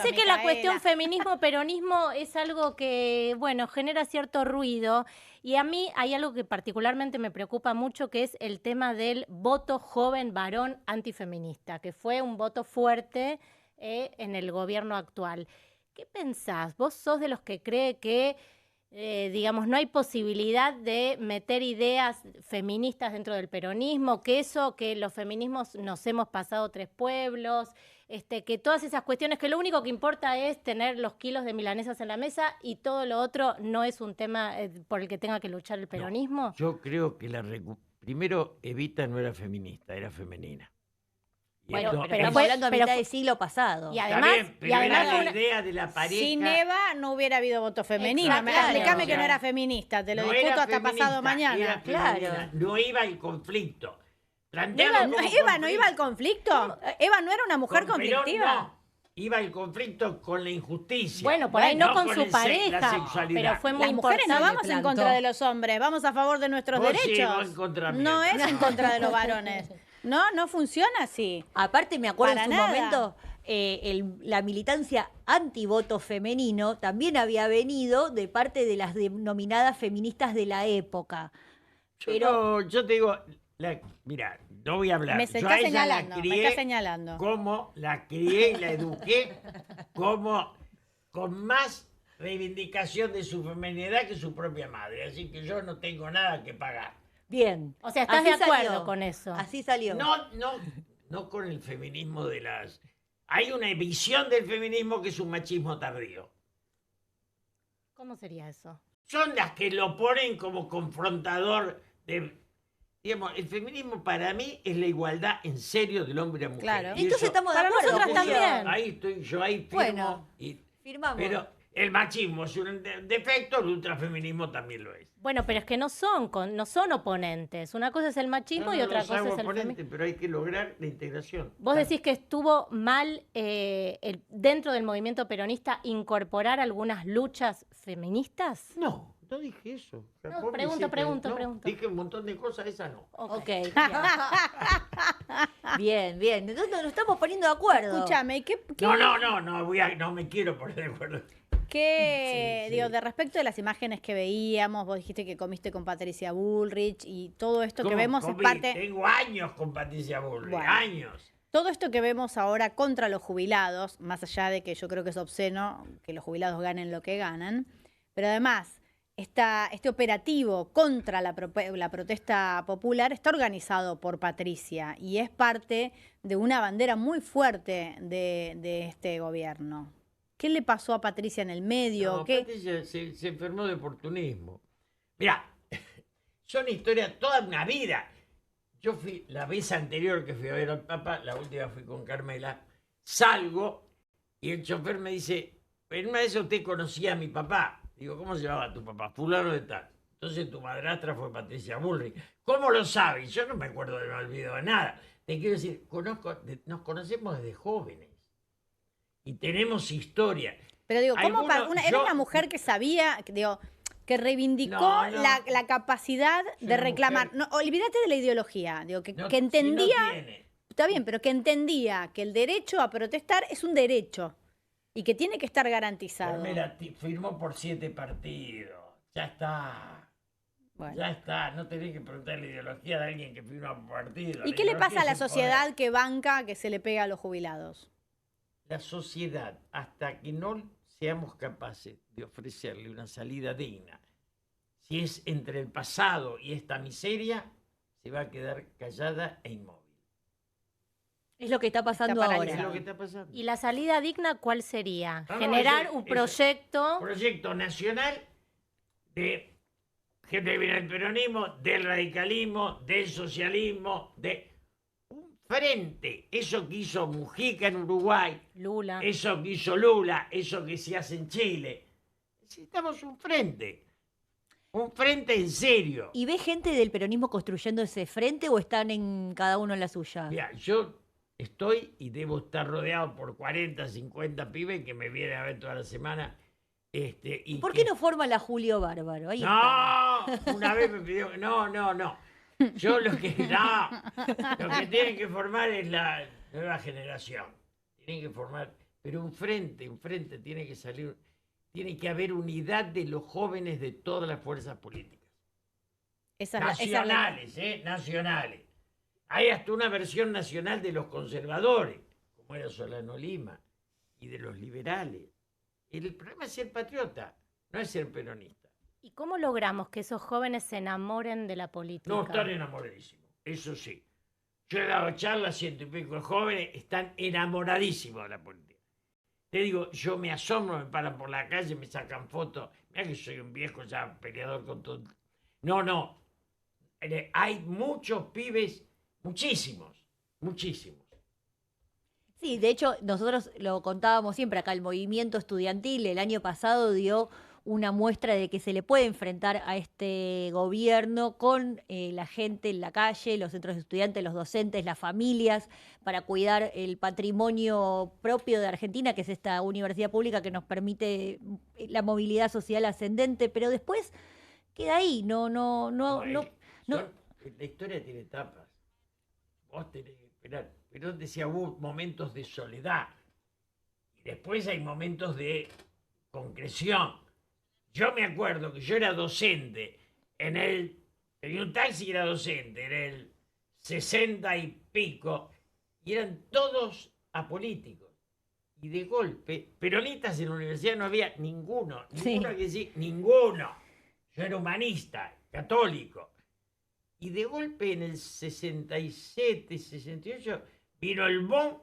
sé que la cuestión feminismo-peronismo es algo que, bueno, genera cierto ruido. Y a mí hay algo que particularmente me preocupa mucho, que es el tema del voto joven varón antifeminista, que fue un voto fuerte en el gobierno actual. ¿Qué pensás? ¿Vos sos de los que cree que digamos, no hay posibilidad de meter ideas feministas dentro del peronismo, que los feminismos nos hemos pasado 3 pueblos, que todas esas cuestiones, que lo único que importa es tener los kilos de milanesas en la mesa y todo lo otro no es un tema por el que tenga que luchar el peronismo.
No, yo creo que primero Evita no era feminista, era femenina.
Bueno, pero estamos hablando a mitad del siglo pasado.
Y además,
la idea de la pareja.
Sin Eva no hubiera habido voto femenino. Explícame que no era feminista, te lo discuto hasta pasado mañana.
Claro. No iba al conflicto.
Eva no iba al conflicto. Eva no era una mujer conflictiva.
No. Iba al conflicto con la injusticia.
Bueno, por ahí no con su pareja, pero fue muy
Las mujeres no vamos en contra de los hombres, vamos a favor de nuestros derechos. No es en contra de los varones. No funciona así.
Aparte, me acuerdo
Para
en su
nada.
momento, la militancia antivoto femenino también había venido de parte de las denominadas feministas de la época.
Yo te digo, mira, no voy a hablar.
Me
Yo a ella la crié,
me está señalando.
como la crié y la eduqué con más reivindicación de su feminidad que su propia madre. Así que yo no tengo nada que pagar.
Bien.
O sea, ¿estás
Así
de acuerdo
salió.
con eso?
Así salió.
No con el feminismo de las... Hay una visión del feminismo que es un machismo tardío.
¿Cómo sería eso?
Son las que lo ponen como confrontador de... Digamos, el feminismo para mí es la igualdad en serio del hombre y la mujer.
Claro.
Y
Entonces
eso-
estamos de
para
acuerdo.
nosotras
Julio.
también.
Ahí estoy yo, ahí firmo.
Bueno,
y,
firmamos.
pero el machismo es un defecto, el ultrafeminismo también lo es.
Bueno, pero es que no son oponentes. Una cosa es el machismo y otra
los
cosa
hago
es el
oponente,
feminismo.
pero hay que lograr la integración.
Vos decís que estuvo mal dentro del movimiento peronista incorporar algunas luchas feministas.
No dije eso.
No,
Vos me hiciste-
pregunto.
Dije un montón de cosas, esa no.
Ok. Bien, bien. Entonces nos estamos poniendo de acuerdo.
Escúchame,
No me quiero poner de acuerdo.
Digo, de respecto de las imágenes que veíamos, vos dijiste que comiste con Patricia Bullrich y todo esto que
¿Cómo
vemos
comí?
es parte...
Tengo años con Patricia Bullrich,
Bueno.
años.
Todo esto que vemos ahora contra los jubilados, más allá de que yo creo que es obsceno que los jubilados ganen lo que ganan, pero además este operativo contra la protesta popular está organizado por Patricia y es parte de una bandera muy fuerte de este gobierno. ¿Qué le pasó a Patricia en el medio?
No,
¿Qué?
Patricia se enfermó de oportunismo. Mirá, son historias toda una vida. Yo fui, la vez anterior que fui a ver al Papa, la última fui con Carmela, salgo y el chofer me dice, en una de esas usted conocía a mi papá. Digo, ¿cómo se llamaba tu papá? Fulano de tal. Entonces tu madrastra fue Patricia Bullrich. ¿Cómo lo sabes? Yo no me acuerdo de no olvido de nada. Te quiero decir, nos conocemos desde jóvenes y tenemos historia.
Pero digo, ¿cómo era
yo-
una mujer que sabía, que reivindicó
No.
la capacidad de
una
reclamar?
mujer-
No, olvídate de la ideología, digo, que
No,
entendía,
si no tiene.
está bien, pero que entendía que el derecho a protestar es un derecho y que tiene que estar garantizado.
Carmela firmó por 7 partidos. Ya está.
Bueno.
Ya está. No tenés que preguntar la ideología de alguien que firma por partido.
¿Y
La
qué le
ideología
pasa a la
es el
sociedad
poder.
que banca que se le pega a los jubilados?
La sociedad, hasta que no seamos capaces de ofrecerle una salida digna, si es entre el pasado y esta miseria, se va a quedar callada e inmóvil.
Es lo que está pasando
Está
Es
ahora.
lo que está pasando.
¿Y la salida digna cuál sería?
No,
Generar
ese-
un
ese-
proyecto.
Proyecto nacional de gente que viene del peronismo, del radicalismo, del socialismo, de un frente. Eso que hizo Mujica en Uruguay,
Lula.
eso que hizo Lula, eso que se hace en Chile. Necesitamos un frente en serio.
¿Y ve gente del peronismo construyendo ese frente o están en cada uno en la suya?
Mira, yo estoy y debo estar rodeado por 40, 50 pibes que me vienen a ver toda la semana. Y
¿Por
que-
qué no forma la Julio Bárbaro? Ahí está.
No, una vez me pidió que no. Yo lo que tienen que formar es la nueva generación. Tienen que formar, pero un frente tiene que salir, tiene que haber unidad de los jóvenes de todas las fuerzas políticas. Nacionales. Hay hasta una versión nacional de los conservadores, como era Solano Lima, y de los liberales. El problema es ser patriota, no es ser peronista.
¿Y cómo logramos que esos jóvenes se enamoren de la política?
No, están enamoradísimos, eso sí. Yo he dado charlas, 100 y pico de jóvenes, están enamoradísimos de la política. Te digo, yo me asombro, me paran por la calle, me sacan fotos. Mira que soy un viejo ya peleador con todo. No. Hay muchos pibes, muchísimos.
Sí, de hecho, nosotros lo contábamos siempre acá, el movimiento estudiantil el año pasado dio una muestra de que se le puede enfrentar a este gobierno con la gente en la calle, los centros de estudiantes, los docentes, las familias, para cuidar el patrimonio propio de Argentina, que es esta universidad pública que nos permite la movilidad social ascendente, pero después queda ahí, no.
La historia tiene etapas. Vos tenés que esperar. Pero decía, hubo momentos de soledad. Y después hay momentos de concreción. Yo me acuerdo que yo era docente tenía un taxi y era docente en el 60 y pico, y eran todos apolíticos. Y de golpe, peronistas en la universidad no había ninguno. Ninguno. Yo era humanista, católico. Y de golpe en el 67, 68, vino el boom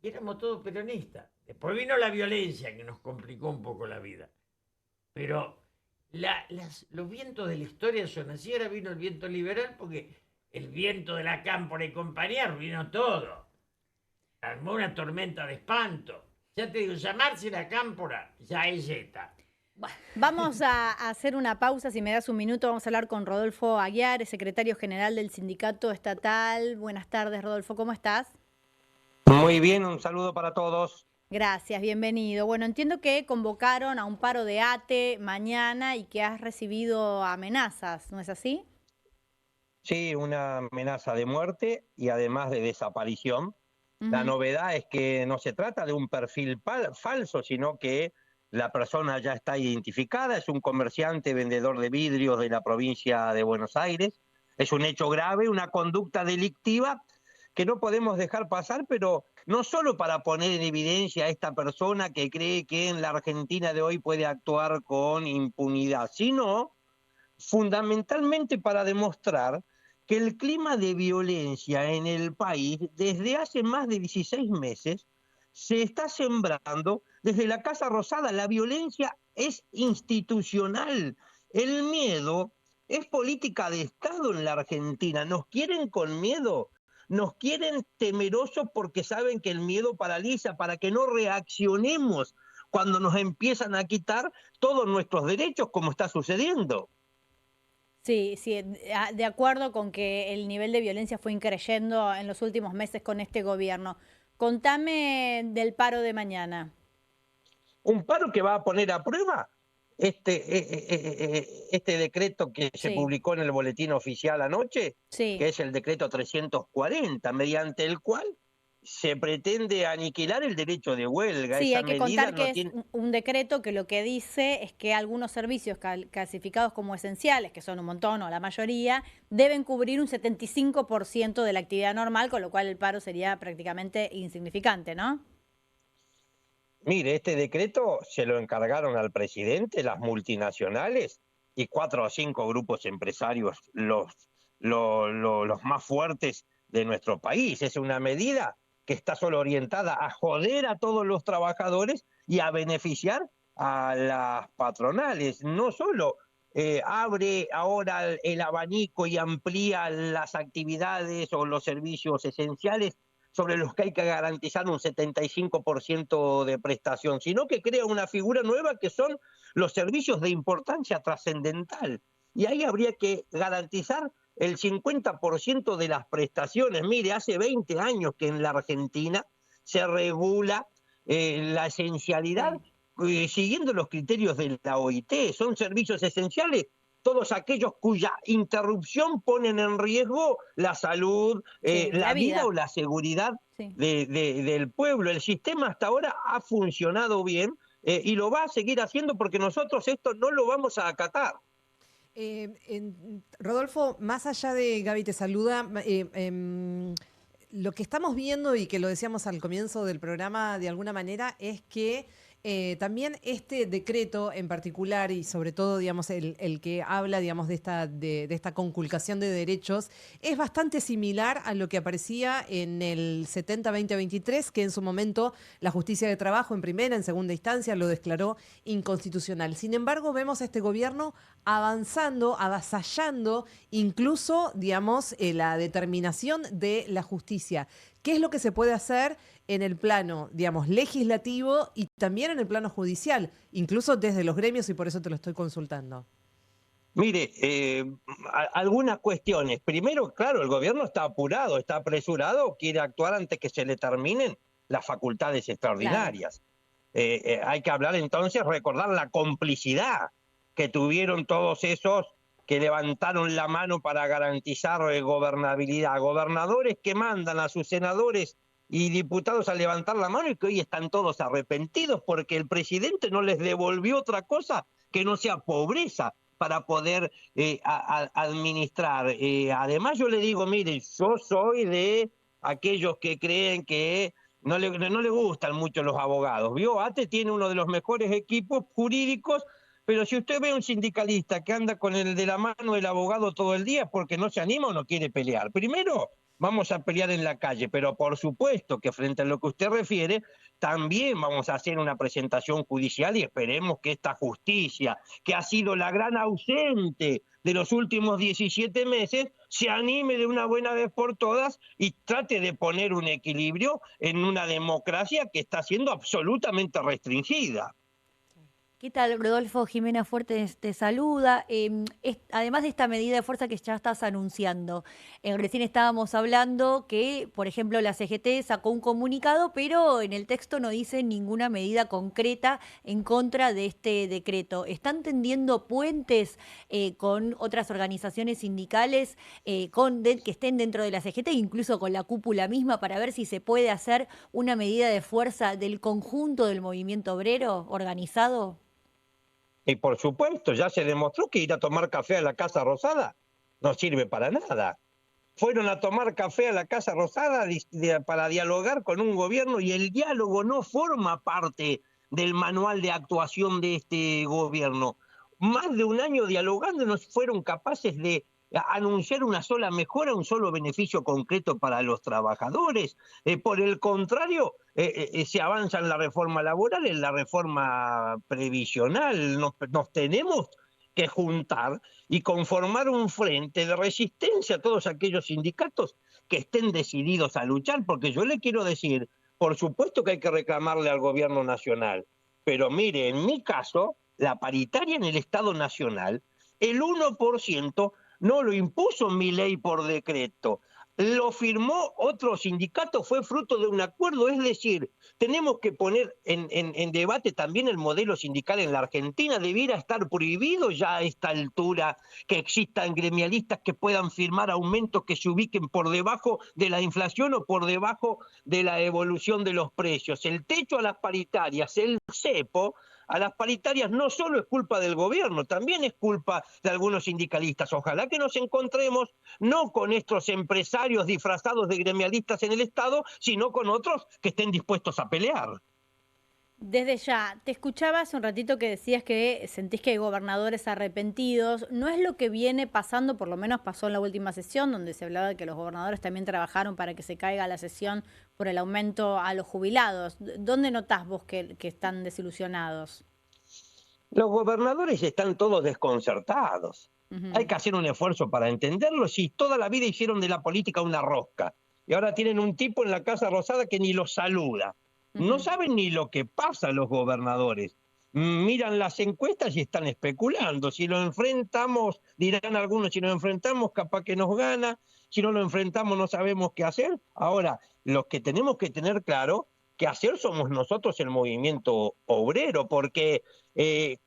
y éramos todos peronistas. Después vino la violencia que nos complicó un poco la vida. Pero los vientos de la historia son así. Ahora vino el viento liberal porque el viento de la cámpora y compañía vino todo. Armó una tormenta de espanto. Ya te digo, llamarse la cámpora ya es yeta.
Vamos a hacer una pausa, si me das un minuto, vamos a hablar con Rodolfo Aguiar, secretario general del Sindicato Estatal. Buenas tardes, Rodolfo, ¿cómo estás?
Muy bien, un saludo para todos.
Gracias, bienvenido. Bueno, entiendo que convocaron a un paro de ATE mañana y que has recibido amenazas, ¿no es así?
Sí, una amenaza de muerte y además de desaparición. La novedad es que no se trata de un perfil falso, sino que la persona ya está identificada, es un comerciante vendedor de vidrios de la provincia de Buenos Aires. Es un hecho grave, una conducta delictiva que no podemos dejar pasar, pero no solo para poner en evidencia a esta persona que cree que en la Argentina de hoy puede actuar con impunidad, sino fundamentalmente para demostrar que el clima de violencia en el país desde hace más de 16 meses se está sembrando desde la Casa Rosada. La violencia es institucional, el miedo es política de Estado en la Argentina. Nos quieren con miedo, nos quieren temerosos porque saben que el miedo paraliza, para que no reaccionemos cuando nos empiezan a quitar todos nuestros derechos, como está sucediendo.
Sí, de acuerdo con que el nivel de violencia fue increyendo en los últimos meses con este gobierno. Contame del paro de mañana.
Un paro que va a poner a prueba este decreto que se publicó en el boletín oficial anoche, que es el decreto 340, mediante el cual se pretende aniquilar el derecho de huelga.
Sí, hay que contar que
es
un decreto que lo que dice es que algunos servicios clasificados como esenciales, que son un montón o la mayoría, deben cubrir un 75% de la actividad normal, con lo cual el paro sería prácticamente insignificante, ¿no?
Mire, este decreto se lo encargaron al presidente, las multinacionales y 4 o 5 grupos empresarios, los más fuertes de nuestro país. Es una medida que está solo orientada a joder a todos los trabajadores y a beneficiar a las patronales. No solo abre ahora el abanico y amplía las actividades o los servicios esenciales sobre los que hay que garantizar un 75% de prestación, sino que crea una figura nueva que son los servicios de importancia trascendental. Y ahí habría que garantizar el 50% de las prestaciones. Mire, hace 20 años que en la Argentina se regula la esencialidad siguiendo los criterios de la OIT. Son servicios esenciales todos aquellos cuya interrupción ponen en riesgo la salud, la vida o la seguridad del pueblo. El sistema hasta ahora ha funcionado bien y lo va a seguir haciendo porque nosotros esto no lo vamos a acatar.
Rodolfo, más allá de Gaby te saluda, lo que estamos viendo y que lo decíamos al comienzo del programa de alguna manera es que También este decreto en particular y sobre todo, digamos, el que habla, digamos, de esta conculcación de derechos es bastante similar a lo que aparecía en el 70-2023, que en su momento la Justicia de Trabajo en primera, en segunda instancia lo declaró inconstitucional. Sin embargo, vemos a este gobierno avanzando, avasallando incluso, digamos, la determinación de la justicia. ¿Qué es lo que se puede hacer en el plano, digamos, legislativo y también en el plano judicial, incluso desde los gremios, y por eso te lo estoy consultando?
Mire, algunas cuestiones. Primero, claro, el gobierno está apurado, está apresurado, quiere actuar antes que se le terminen las facultades extraordinarias. Claro. Hay que hablar entonces, recordar la complicidad que tuvieron todos esos que levantaron la mano para garantizar gobernabilidad. Gobernadores que mandan a sus senadores y diputados a levantar la mano y que hoy están todos arrepentidos porque el presidente no les devolvió otra cosa que no sea pobreza para poder administrar. Además yo le digo, mire, yo soy de aquellos que creen que no le gustan mucho los abogados. ¿Vio? ATE tiene uno de los mejores equipos jurídicos, pero si usted ve a un sindicalista que anda con el de la mano del abogado todo el día porque no se anima o no quiere pelear. Primero, vamos a pelear en la calle, pero por supuesto que frente a lo que usted refiere, también vamos a hacer una presentación judicial y esperemos que esta justicia, que ha sido la gran ausente de los últimos 17 meses, se anime de una buena vez por todas y trate de poner un equilibrio en una democracia que está siendo absolutamente restringida.
¿Qué tal, Rodolfo? Jimena Fuertes te saluda. Además de esta medida de fuerza que ya estás anunciando, recién estábamos hablando que, por ejemplo, la CGT sacó un comunicado, pero en el texto no dice ninguna medida concreta en contra de este decreto. ¿Están tendiendo puentes con otras organizaciones sindicales que estén dentro de la CGT, incluso con la cúpula misma, para ver si se puede hacer una medida de fuerza del conjunto del movimiento obrero organizado?
Y por supuesto, ya se demostró que ir a tomar café a la Casa Rosada no sirve para nada. Fueron a tomar café a la Casa Rosada para dialogar con un gobierno y el diálogo no forma parte del manual de actuación de este gobierno. Más de un año dialogando no fueron capaces de anunciar una sola mejora, un solo beneficio concreto para los trabajadores. Por el contrario, se avanza en la reforma laboral, en la reforma previsional. Nos tenemos que juntar y conformar un frente de resistencia a todos aquellos sindicatos que estén decididos a luchar, porque yo le quiero decir, por supuesto que hay que reclamarle al gobierno nacional, pero mire, en mi caso, la paritaria en el Estado Nacional, el 1% no lo impuso Milei por decreto, lo firmó otro sindicato, fue fruto de un acuerdo. Es decir, tenemos que poner en debate también el modelo sindical en la Argentina. Debiera estar prohibido ya a esta altura que existan gremialistas que puedan firmar aumentos que se ubiquen por debajo de la inflación o por debajo de la evolución de los precios. El techo a las paritarias, el cepo, a las paritarias no solo es culpa del gobierno, también es culpa de algunos sindicalistas. Ojalá que nos encontremos no con estos empresarios disfrazados de gremialistas en el Estado, sino con otros que estén dispuestos a pelear.
Desde ya, te escuchaba hace un ratito que decías que sentís que hay gobernadores arrepentidos. ¿No es lo que viene pasando, por lo menos pasó en la última sesión, donde se hablaba de que los gobernadores también trabajaron para que se caiga la sesión por el aumento a los jubilados? ¿Dónde notás vos que están desilusionados?
Los gobernadores están todos desconcertados. Hay que hacer un esfuerzo para entenderlo. Si toda la vida hicieron de la política una rosca y ahora tienen un tipo en la Casa Rosada que ni los saluda. No saben ni lo que pasa a los gobernadores. Miran las encuestas y están especulando. Si lo enfrentamos, dirán algunos, si lo enfrentamos capaz que nos gana, si no lo enfrentamos no sabemos qué hacer. Ahora, los que tenemos que tener claro qué hacer somos nosotros, el movimiento obrero, porque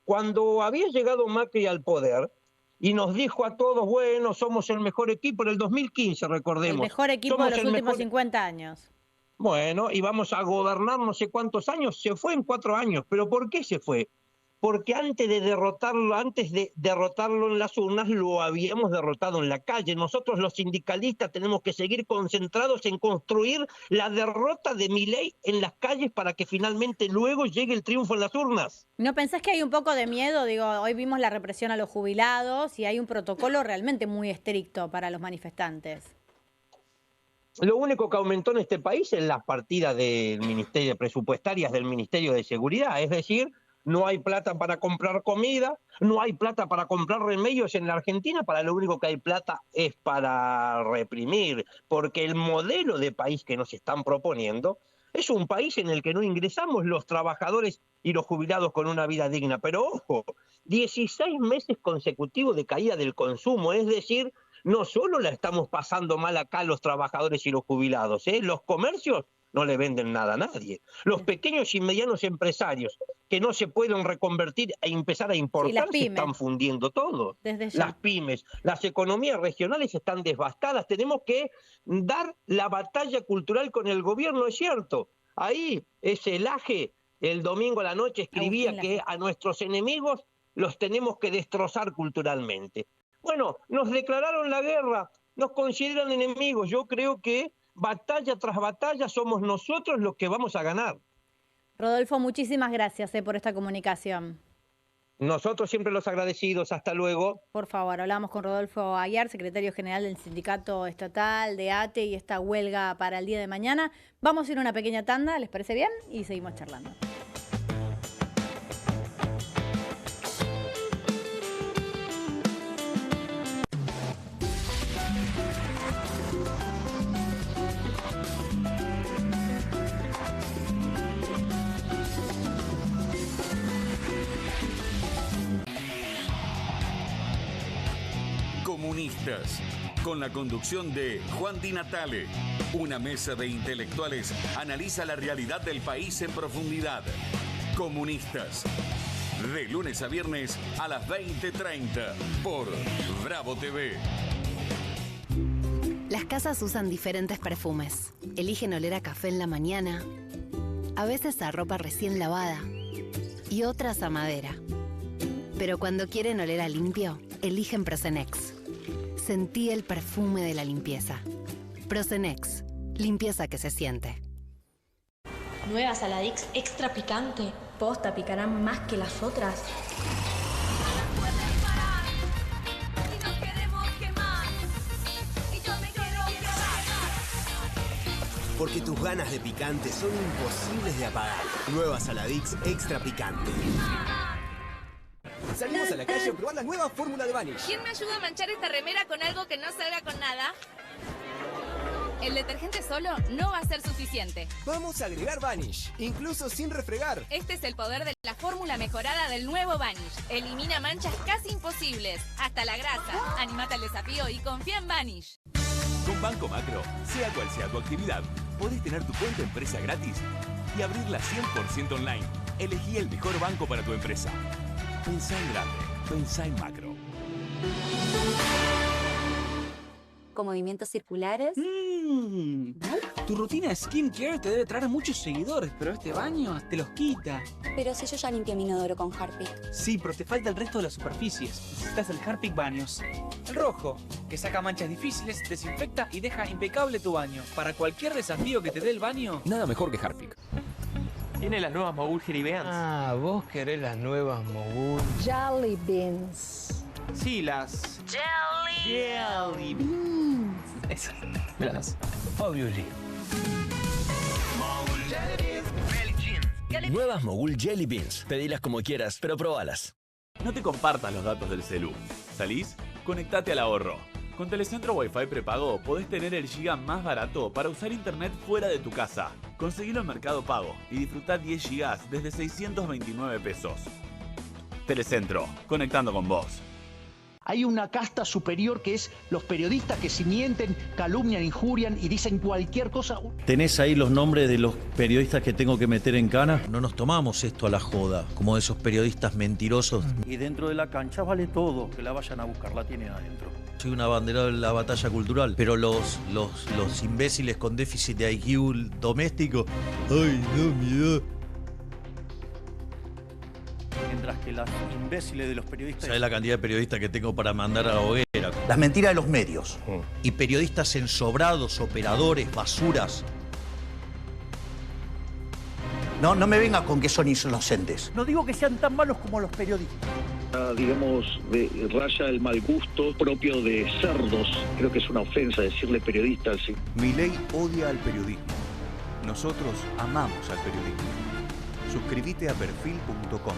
cuando había llegado Macri al poder y nos dijo a todos, bueno, somos el mejor equipo, en el 2015, recordemos.
El mejor equipo de los últimos 50 años. Bueno,
y vamos a gobernar no sé cuántos años, se fue en 4 años. ¿Pero por qué se fue? porque antes de derrotarlo en las urnas, lo habíamos derrotado en la calle. Nosotros los sindicalistas tenemos que seguir concentrados en construir la derrota de Milei en las calles para que finalmente luego llegue el triunfo en las urnas.
¿No pensás que hay un poco de miedo? Digo, hoy vimos la represión a los jubilados y hay un protocolo realmente muy estricto para los manifestantes.
Lo único que aumentó en este país es las partidas del Ministerio presupuestarias del Ministerio de Seguridad, es decir, no hay plata para comprar comida, no hay plata para comprar remedios en la Argentina, para lo único que hay plata es para reprimir, porque el modelo de país que nos están proponiendo es un país en el que no ingresamos los trabajadores y los jubilados con una vida digna. Pero ojo, 16 meses consecutivos de caída del consumo, es decir, no solo la estamos pasando mal acá los trabajadores y los jubilados, los comercios no le venden nada a nadie. Los pequeños y medianos empresarios que no se pueden reconvertir e empezar a importar se están fundiendo todo. Las pymes, las economías regionales están devastadas. Tenemos que dar la batalla cultural con el gobierno, es cierto. Ahí ese Laje el domingo a la noche escribía que a nuestros enemigos los tenemos que destrozar culturalmente. Bueno, nos declararon la guerra, nos consideran enemigos. Yo creo que batalla tras batalla somos nosotros los que vamos a ganar.
Rodolfo, muchísimas gracias por esta comunicación.
Nosotros siempre los agradecidos. Hasta luego.
Por favor, hablamos con Rodolfo Aguiar, secretario general del Sindicato Estatal de ATE y esta huelga para el día de mañana. Vamos a ir a una pequeña tanda, ¿les parece bien? Y seguimos charlando.
Comunistas, con la conducción de Juan Di Natale. Una mesa de intelectuales analiza la realidad del país en profundidad. Comunistas, de lunes a viernes a las 20:30 por Bravo TV.
Las casas usan diferentes perfumes. Eligen oler a café en la mañana, a veces a ropa recién lavada y otras a madera. Pero cuando quieren oler a limpio, eligen Prosenex. Sentí el perfume de la limpieza. Prosenex, limpieza que se siente.
Nueva Saladix extra picante. Posta, picarán más que las otras.
Porque tus ganas de picante son imposibles de apagar. Nueva Saladix extra picante.
Salimos a la calle a probar la nueva fórmula de Vanish.
¿Quién me ayuda a manchar esta remera con algo que no salga con nada? El detergente solo no va a ser suficiente.
Vamos a agregar Vanish, incluso sin refregar.
Este es el poder de la fórmula mejorada del nuevo Vanish. Elimina manchas casi imposibles, hasta la grasa. Animate al desafío y confía en Vanish.
Con Banco Macro, sea cual sea tu actividad, podés tener tu cuenta empresa gratis y abrirla 100% online. Elegí el mejor banco para tu empresa. Pensá en grande, pensá en macro.
Con movimientos circulares.
Tu rutina de skincare te debe traer muchos seguidores, pero este baño te los quita.
Pero si yo ya limpié mi inodoro con Harpic.
Sí, pero te falta el resto de las superficies. Necesitas el Harpic Baños. El rojo, que saca manchas difíciles, desinfecta y deja impecable tu baño. Para cualquier desafío que te dé el baño.
Nada mejor que Harpic.
Tiene las nuevas Mogul Jelly Beans.
Ah, vos querés las nuevas Mogul.
Jelly Beans.
Sí, las...
Jelly
Beans. Esas. Me las das.
Obviously.
Nuevas Mogul Jelly Beans. Pedilas como quieras, pero probalas.
No te compartas los datos del celu. ¿Salís? Conectate al ahorro. Con Telecentro Wi-Fi prepago podés tener el giga más barato para usar internet fuera de tu casa. Conseguilo en Mercado Pago y disfrutá 10 gigas desde 629 pesos. Telecentro, conectando con vos.
Hay una casta superior que es los periodistas que si mienten, calumnian, injurian y dicen cualquier cosa.
¿Tenés ahí los nombres de los periodistas que tengo que meter en cana? No nos tomamos esto a la joda, como esos periodistas mentirosos. Y dentro de la cancha vale todo, que la vayan a buscar, la tienen adentro. Soy un abanderado de la batalla cultural, pero los imbéciles con déficit de IQ doméstico, ay, no, mira. Mientras que las imbéciles de los periodistas... ¿Sabes la cantidad de periodistas que tengo para mandar a la hoguera? Las mentiras de los medios. Y periodistas ensobrados, operadores, basuras. No me venga con que son inocentes. No digo que sean tan malos como los periodistas.
Digamos, raya el mal gusto propio de cerdos. Creo que es una ofensa decirle periodista así.
Milei odia al periodismo. Nosotros amamos al periodismo. Suscríbete a perfil.com.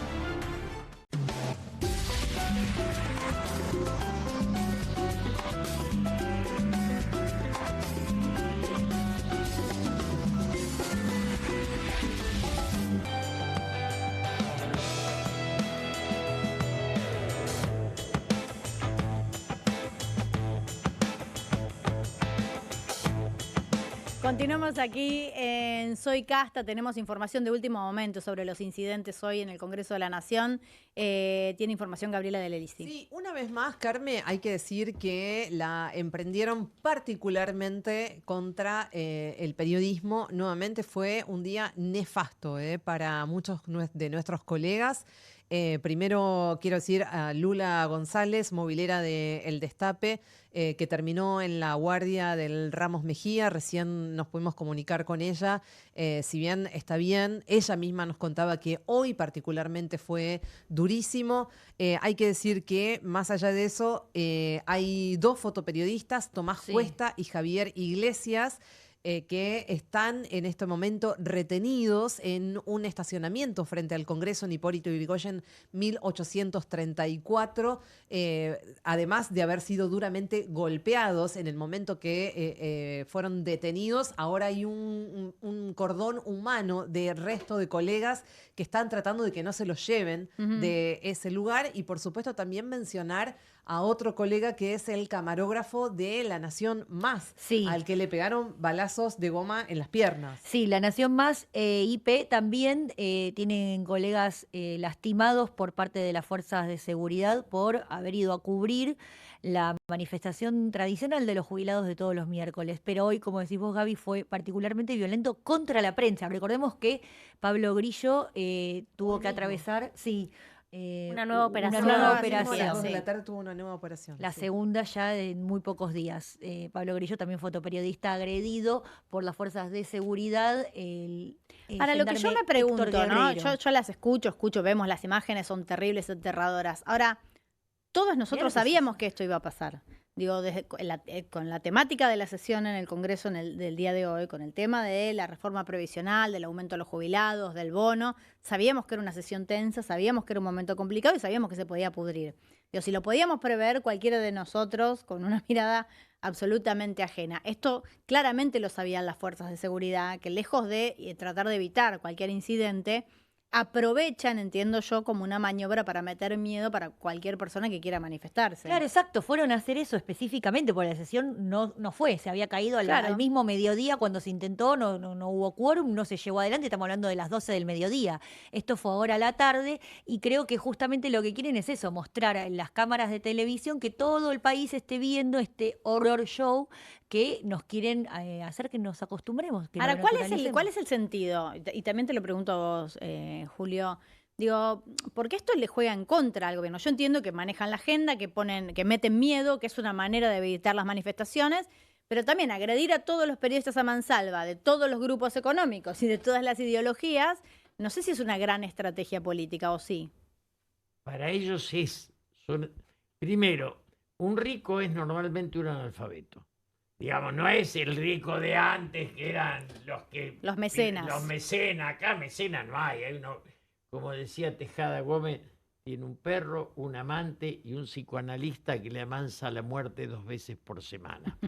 Continuamos aquí en Soy Casta, tenemos información de último momento sobre los incidentes hoy en el Congreso de la Nación. Tiene información Gabriela del Elisi.
Sí, una vez más, Carmen, hay que decir que la emprendieron particularmente contra el periodismo. Nuevamente fue un día nefasto para muchos de nuestros colegas. Primero quiero decir a Lula González, movilera de El Destape, que terminó en la guardia del Ramos Mejía. Recién nos pudimos comunicar con ella. Si bien está bien, ella misma nos contaba que hoy particularmente fue durísimo. Hay que decir que más allá de eso, hay dos fotoperiodistas, Tomás Cuesta y Javier Iglesias, que están en este momento retenidos en un estacionamiento frente al Congreso en Hipólito Yrigoyen 1834, además de haber sido duramente golpeados en el momento que fueron detenidos. Ahora hay un cordón humano de resto de colegas que están tratando de que no se los lleven de ese lugar, y por supuesto también mencionar a otro colega que es el camarógrafo de La Nación Más, al que le pegaron balazos de goma en las piernas.
Sí, La Nación Más, IP, también tienen colegas lastimados por parte de las fuerzas de seguridad por haber ido a cubrir la manifestación tradicional de los jubilados de todos los miércoles. Pero hoy, como decís vos, Gaby, fue particularmente violento contra la prensa. Recordemos que Pablo Grillo tuvo que atravesar...
una nueva operación.
Una nueva
operación.
operación.
A las 2 de la tarde tuvo una nueva operación.
La segunda ya en muy pocos días. Pablo Grillo, también fotoperiodista, agredido por las fuerzas de seguridad.
Ahora, lo que yo me pregunto, ¿no? Yo las escucho, vemos las imágenes, son terribles, aterradoras. Ahora, todos nosotros sabíamos que esto iba a pasar. Digo, con la temática de la sesión en el Congreso del día de hoy, con el tema de la reforma previsional, del aumento de los jubilados, del bono, sabíamos que era una sesión tensa, sabíamos que era un momento complicado y sabíamos que se podía pudrir. Digo, si lo podíamos prever cualquiera de nosotros con una mirada absolutamente ajena. Esto claramente lo sabían las fuerzas de seguridad, que lejos de tratar de evitar cualquier incidente, aprovechan, entiendo yo, como una maniobra para meter miedo para cualquier persona que quiera manifestarse.
Claro, exacto, fueron a hacer eso específicamente porque la sesión no fue, se había caído al mismo mediodía cuando se intentó, no hubo quórum, no se llevó adelante, estamos hablando de las 12 del mediodía. Esto fue ahora a la tarde y creo que justamente lo que quieren es eso, mostrar en las cámaras de televisión que todo el país esté viendo este horror show que nos quieren hacer que nos acostumbremos. Que
ahora, ¿cuál es el sentido? Y también te lo pregunto a vos, Julio. Digo, ¿por qué esto le juega en contra al gobierno? Yo entiendo que manejan la agenda, que meten miedo, que es una manera de evitar las manifestaciones, pero también agredir a todos los periodistas a mansalva, de todos los grupos económicos y de todas las ideologías, no sé si es una gran estrategia política o sí.
Para ellos primero, un rico es normalmente un analfabeto. Digamos, no es el rico de antes que eran los mecenas. Los mecenas, acá mecenas no hay. Hay uno, como decía Tejada Gómez, tiene un perro, un amante y un psicoanalista que le amansa la muerte 2 veces por semana.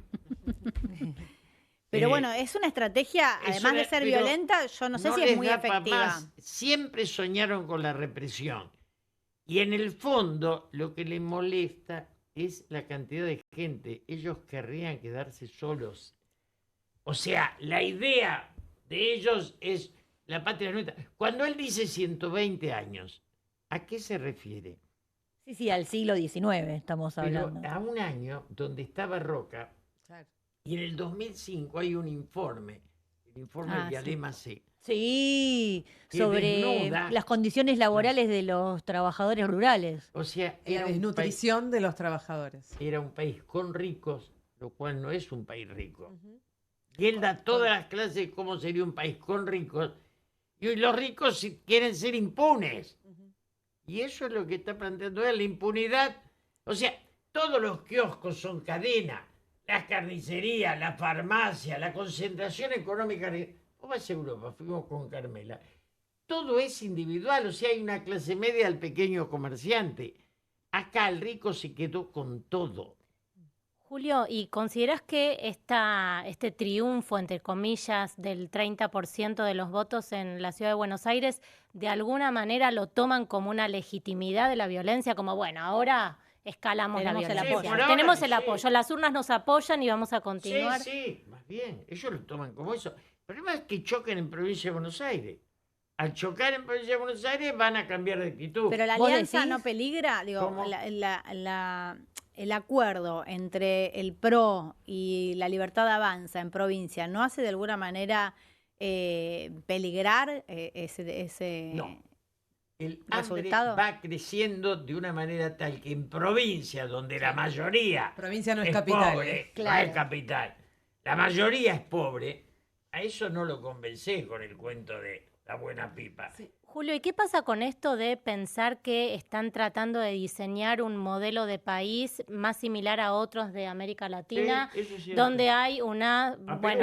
Pero bueno, es una estrategia, además de ser violenta, yo no sé si es muy efectiva.
Siempre soñaron con la represión. Y en el fondo, lo que les molesta es la cantidad de gente. Ellos querrían quedarse solos. O sea, la idea de ellos es la patria nuestra. Cuando él dice 120 años, ¿a qué se refiere?
Sí, al siglo XIX estamos hablando.
Pero a un año donde estaba Roca, y en el 2005 hay un informe, el informe de Alema C.,
Sí,
que
sobre
desnuda.
las condiciones laborales de los trabajadores rurales.
O sea,
La
era un
desnutrición de los trabajadores.
Era un país con ricos, lo cual no es un país rico. Y él da todas las clases de cómo sería un país con ricos. Y hoy los ricos quieren ser impunes. Y eso es lo que está planteando él, la impunidad. O sea, todos los kioscos son cadena. Las carnicerías, la farmacia, la concentración económica. Vos vas a Europa, fuimos con Carmela. Todo es individual, o sea, hay una clase media al pequeño comerciante. Acá el rico se quedó con todo.
Julio, ¿y consideras que este triunfo, entre comillas, del 30% de los votos en la ciudad de Buenos Aires, de alguna manera lo toman como una legitimidad de la violencia? Como, bueno, ahora escalamos la violencia. Tenemos el apoyo, las urnas nos apoyan y vamos a continuar.
Sí, más bien, ellos lo toman como eso. El problema es que choquen en Provincia de Buenos Aires. Al chocar en Provincia de Buenos Aires van a cambiar de actitud.
Pero la alianza no peligra, digo, el acuerdo entre el PRO y la Libertad Avanza en provincia, ¿no hace de alguna manera peligrar ese
no. El
resultado?
hambre va creciendo de una manera tal que en provincia, donde la mayoría
provincia no es capital,
pobre,
claro.
no es capital, la mayoría es pobre, a eso no lo convencé con el cuento de la buena pipa.
Sí. Julio, ¿y qué pasa con esto de pensar que están tratando de diseñar un modelo de país más similar a otros de América Latina, donde hay una clase?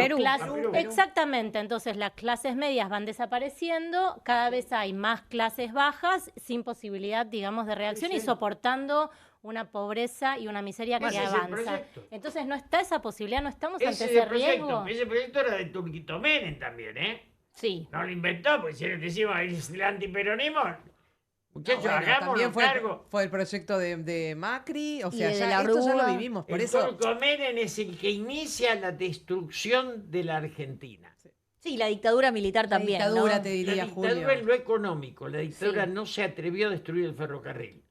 Perú.
Exactamente, entonces las clases medias van desapareciendo, cada vez hay más clases bajas sin posibilidad, digamos, de reacción y soportando una pobreza y una miseria que avanza. Entonces no está esa posibilidad, no estamos ante ese riesgo.
Ese proyecto era de Turquito Menem también, ¿eh?
Sí.
No lo inventó, pues si decimos el antiperonismo, muchachos,
No,
hagamos
también
un cargo.
fue el proyecto de Macri, o sea,
de
ya
la
esto ya
Rúa.
lo vivimos, por
El
eso...
Turco Menem es el que inicia la destrucción de la Argentina.
Sí, la dictadura militar también,
La dictadura,
¿no?
te diría,
La dictadura
Julio.
en lo económico, la dictadura no se atrevió a destruir el ferrocarril.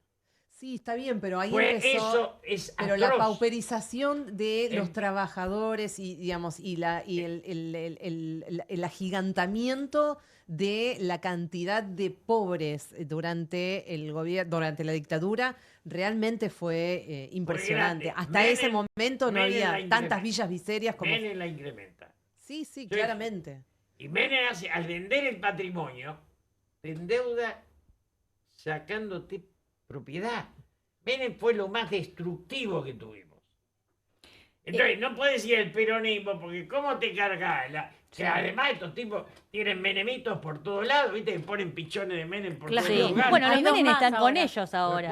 Sí, está bien, pero ahí
Pues
empezó...
eso es
Pero
atroz.
la pauperización de los trabajadores y, digamos, y el agigantamiento de la cantidad de pobres durante el gobierno, durante la dictadura, realmente fue impresionante.
grande.
Hasta
Menem-
ese momento no
Menem la
había
incrementa.
tantas villas miserias como...
Menem la incrementa.
Sí, claramente.
Y Menem hace, al vender el patrimonio, te endeuda sacándote propiedad. Menem fue lo más destructivo que tuvimos. Entonces, no puedes ir el peronismo, porque ¿cómo te cargas? Que además estos tipos tienen menemitos por todos lados, ¿viste? Que ponen pichones de Menem por todos lugares.
Bueno, los Menem están
ahora.
con ellos ahora.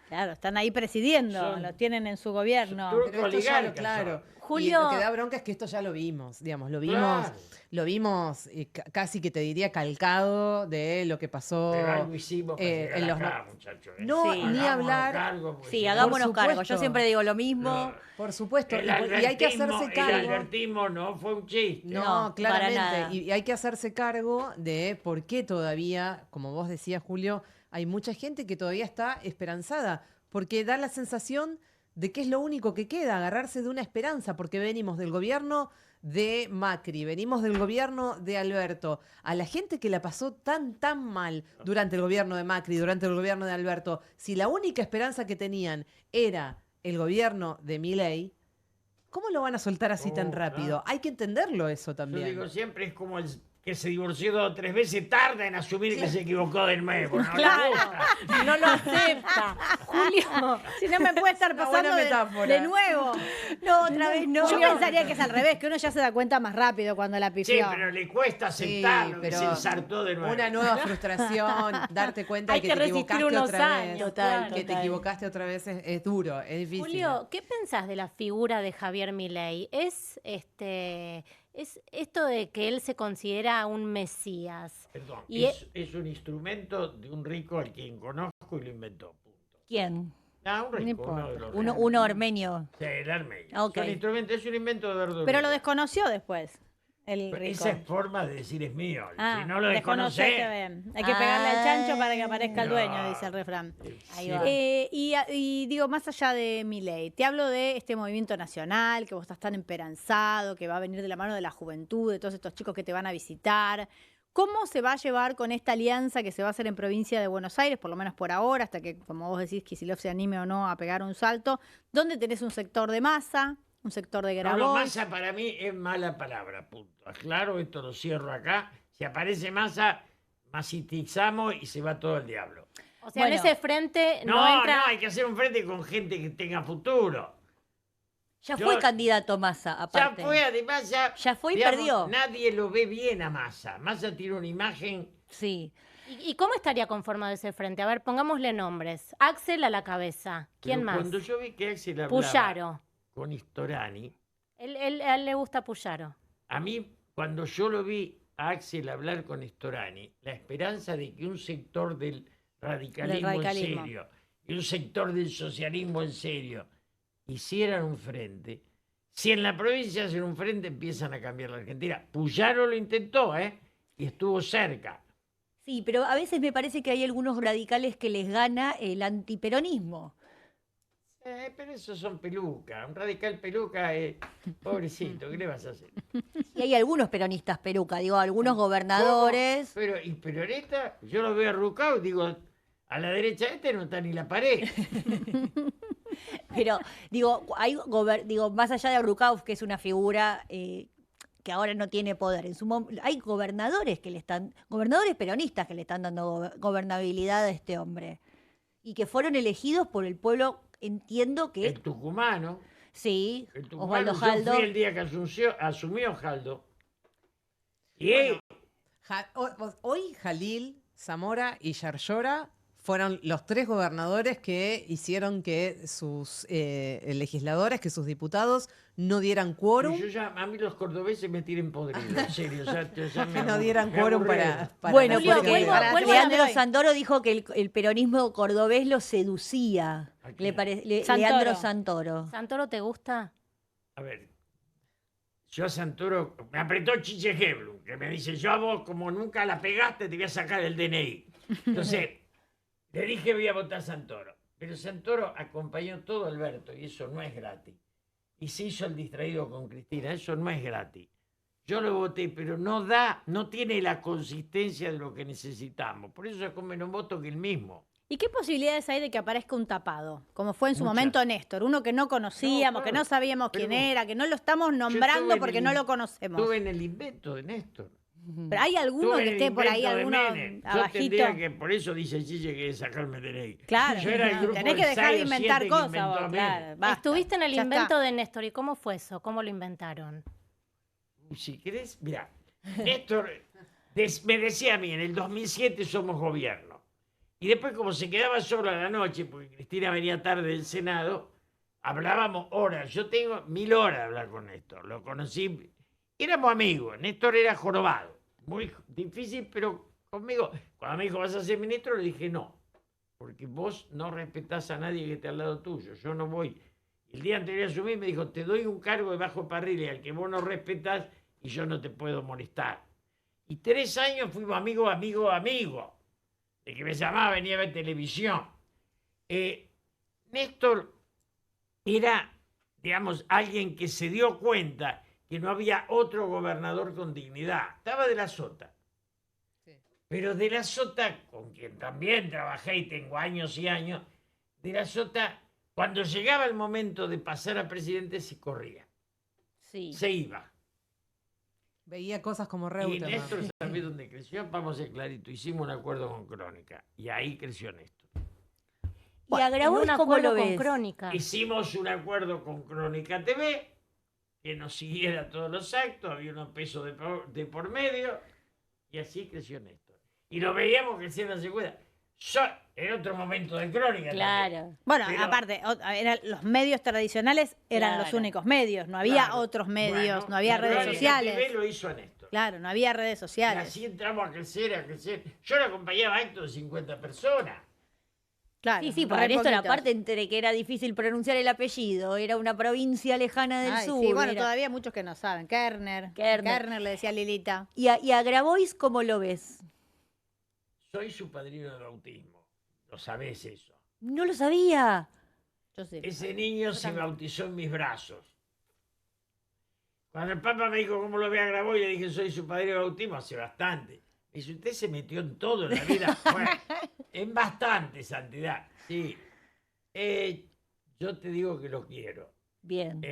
Claro.
están ahí presidiendo, lo tienen en su gobierno.
Pero esto ya lo, claro.
Julio-
Y lo que da bronca es que esto ya lo vimos, digamos, lo vimos casi que te diría calcado de lo que pasó
Pero algo hicimos para llegar
en los
acá, muchachos.
No,
Sí.
ni hablar.
Cargo, porque
Sí,
si no-
hagámonos
Por
cargo. Yo
supuesto.
siempre digo lo mismo.
Por supuesto,
El
y hay que
albertismo-
hacerse
El
cargo.
albertismo no fue un chiste.
No,
No, para
claramente.
nada.
Y hay que hacerse cargo de por qué todavía, como vos decías, Julio, hay mucha gente que todavía está esperanzada, porque da la sensación de que es lo único que queda, agarrarse de una esperanza, porque venimos del gobierno de Macri, venimos del gobierno de Alberto. A la gente que la pasó tan mal durante el gobierno de Macri, durante el gobierno de Alberto, si la única esperanza que tenían era el gobierno de Milei, ¿cómo lo van a soltar así tan rápido? Hay que entenderlo eso
Yo
también.
digo, siempre es como el que se divorció 2 o 3 veces, tarda en asumir que se equivocó de nuevo. ¿No?
Claro, no lo acepta. Julio,
Si no me puede estar
Una
pasando
buena metáfora.
de nuevo.
No, otra vez no.
Yo pensaría que es al revés, que uno ya se da cuenta más rápido cuando la
Sí,
pifió.
pero le cuesta aceptarlo, que se ensartó de nuevo.
Una nueva frustración, darte cuenta
Hay
de
que
que te
resistir
equivocaste
unos
otra
años,
vez.
total,
Que te
total.
equivocaste otra vez es duro, es difícil.
Julio, ¿qué pensás de la figura de Javier Milei? ¿Es esto de que él se considera un mesías?
Perdón,
Y
es un instrumento de un rico al quien conozco y lo inventó. Punto.
¿Quién?
Ah, un rico,
importa.
uno de los
Uno armenio.
Sí, el armenio.
Ok.
Es un instrumento, es un invento de Verdurero.
Pero lo desconoció después, el
Pero
rico.
esa es forma de decir es mío.
Ah,
Si no lo
desconocete
desconocé,
bien. Hay que pegarle al chancho para que aparezca el
No.
dueño, dice el refrán.
Ahí va.
Y digo, más allá de Milei, te hablo de este movimiento nacional, que vos estás tan esperanzado, que va a venir de la mano de la juventud, de todos estos chicos que te van a visitar. ¿Cómo se va a llevar con esta alianza que se va a hacer en provincia de Buenos Aires, por lo menos por ahora, hasta que, como vos decís, Kicillof se anime o no a pegar un salto? ¿Dónde tenés un sector de Massa, un sector de Grabois?
No, Massa para mí es mala palabra, punto. Aclaro, esto lo cierro acá. Si aparece Massa, masitizamos y se va todo al diablo.
O sea, en ese frente no entra...
No, hay que hacer un frente con gente que tenga futuro.
Ya fue candidato Massa, aparte.
Ya fue, además,
ya fue y
digamos,
perdió.
Nadie lo ve bien a Massa. Massa tiene una imagen...
Sí.
¿Y cómo estaría conformado ese frente? A ver, pongámosle nombres. Axel a la cabeza. ¿Quién
Pero
más?
Cuando yo vi que Axel hablaba
Puyaro.
con Storani...
A él le gusta Puyaro.
A mí, cuando yo lo vi a Axel hablar con Storani, la esperanza de que un sector del radicalismo en serio y un sector del socialismo en serio hicieran un frente, si en la provincia hacen un frente empiezan a cambiar la Argentina. Puyaro lo intentó, y estuvo cerca.
Sí, pero a veces me parece que hay algunos radicales que les gana el antiperonismo.
Pero esos son pelucas. Un radical peluca es pobrecito, ¿qué le vas a hacer?
Y hay algunos peronistas peruca, digo, algunos gobernadores.
¿Cómo? Pero en esta, yo lo veo a Rucao, digo, a la derecha no está ni la pared.
Pero, digo, más allá de Rucao, que es una figura que ahora no tiene poder, hay gobernadores gobernadores peronistas que le están dando gobernabilidad a este hombre. Y que fueron elegidos por el pueblo, entiendo que...
El tucumano.
Sí,
el tucumano,
Osvaldo Jaldo.
Yo fui el día que asumió Jaldo. Y
Hoy Jalil, Zamora y Yarlora fueron los 3 gobernadores que hicieron que sus legisladores, que sus diputados no dieran quórum.
A mí los cordobeses me tienen podrido, en serio.
Que no dieran quórum para
bueno,
porque
Leandro Santoro dijo que el peronismo cordobés lo seducía. Leandro Santoro.
¿Santoro te gusta?
A ver, yo a Santoro me apretó Chiche Heblum, que me dice, yo a vos como nunca la pegaste te voy a sacar el DNI. Entonces, le dije voy a votar a Santoro. Pero Santoro acompañó todo a Alberto y eso no es gratis. Y se hizo el distraído con Cristina, eso no es gratis. Yo lo voté, pero no tiene la consistencia de lo que necesitamos. Por eso es con menos votos que el mismo.
¿Y qué posibilidades hay de que aparezca un tapado? Como fue en su momento Néstor, uno que no conocíamos, que no sabíamos quién era, que no lo estamos nombrando porque no lo conocemos.
Estuve en el invento de Néstor.
Pero hay alguno que esté por ahí, alguno abajito.
Yo tendría que, por eso dice Chiche que sacarme de ley.
Claro,
yo era el grupo
tenés que dejar de inventar cosas vos,
claro. Estuviste en el invento de Néstor, ¿y cómo fue eso? ¿Cómo lo inventaron?
Si querés, mirá, Néstor me decía a mí, en el 2007 somos gobierno. Y después, como se quedaba solo a la noche, porque Cristina venía tarde del Senado, hablábamos horas. Yo tengo 1000 horas de hablar con Néstor. Lo conocí, éramos amigos. Néstor era jorobado. Muy difícil, pero conmigo. Cuando me dijo, ¿vas a ser ministro? Le dije, no. Porque vos no respetás a nadie que esté al lado tuyo. Yo no voy. El día anterior a asumir me dijo, te doy un cargo de bajo parril al que vos no respetás y yo no te puedo molestar. Y 3 años fuimos amigos. De que me llamaba, venía a ver televisión. Néstor era, digamos, alguien que se dio cuenta que no había otro gobernador con dignidad. Estaba de la Sota. Sí. Pero de la Sota, con quien también trabajé y tengo años y años, de la Sota, cuando llegaba el momento de pasar a presidente, se corría.
Sí.
Se iba.
Veía cosas como Reutemann.
Y Néstor, ¿sabés dónde creció? Vamos a ser clarito. Hicimos un acuerdo con Crónica. Y ahí creció Néstor.
Y a Grabois, ¿cómo lo ves?
Crónica.
Hicimos un acuerdo con Crónica TV, que nos siguiera todos los actos, había unos pesos de por medio, y así creció Néstor. Y lo veíamos creciendo en secuela. En otro momento de Crónica.
Claro.
También.
Bueno, aparte, los medios tradicionales eran los únicos medios, no había otros medios, no había redes sociales.
TV lo hizo a Néstor.
Claro, no había redes
Y
sociales.
así entramos a crecer. Yo le acompañaba a actos de 50 personas.
Claro, sí, para Néstor, aparte, entre que era difícil pronunciar el apellido, era una provincia lejana del sur.
Sí, bueno, todavía muchos que no saben. Kerner le decía a Lilita.
¿Y a Grabois cómo lo ves?
Soy su padrino de bautismo. ¿Lo sabés eso?
No lo sabía.
Yo sí.
Ese niño se bautizó en mis brazos. Cuando el Papa me dijo cómo lo ve a Grabois, le dije soy su padrino de bautismo hace bastante. Me dice, usted se metió en todo en la vida. Bueno, en bastante, Santidad. Sí. Yo te digo que lo quiero.
Bien.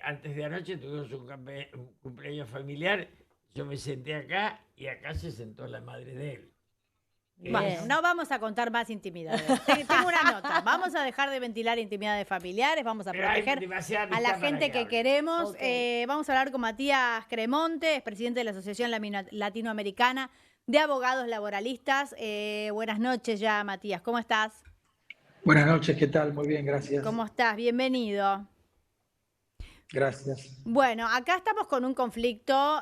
Antes de anoche tuvimos un cumpleaños familiar. Yo me senté acá y acá se sentó la madre de él.
Bueno, no vamos a contar más intimidades. Tengo una nota. Vamos a dejar de ventilar intimidades familiares, vamos a proteger a la gente que queremos.
Okay.
Vamos a hablar con Matías Cremonte, es presidente de la Asociación Latinoamericana de Abogados Laboralistas. Buenas noches ya, Matías. ¿Cómo estás?
Buenas noches, ¿qué tal? Muy bien, gracias.
¿Cómo estás? Bienvenido.
Gracias.
Bueno, acá estamos con un conflicto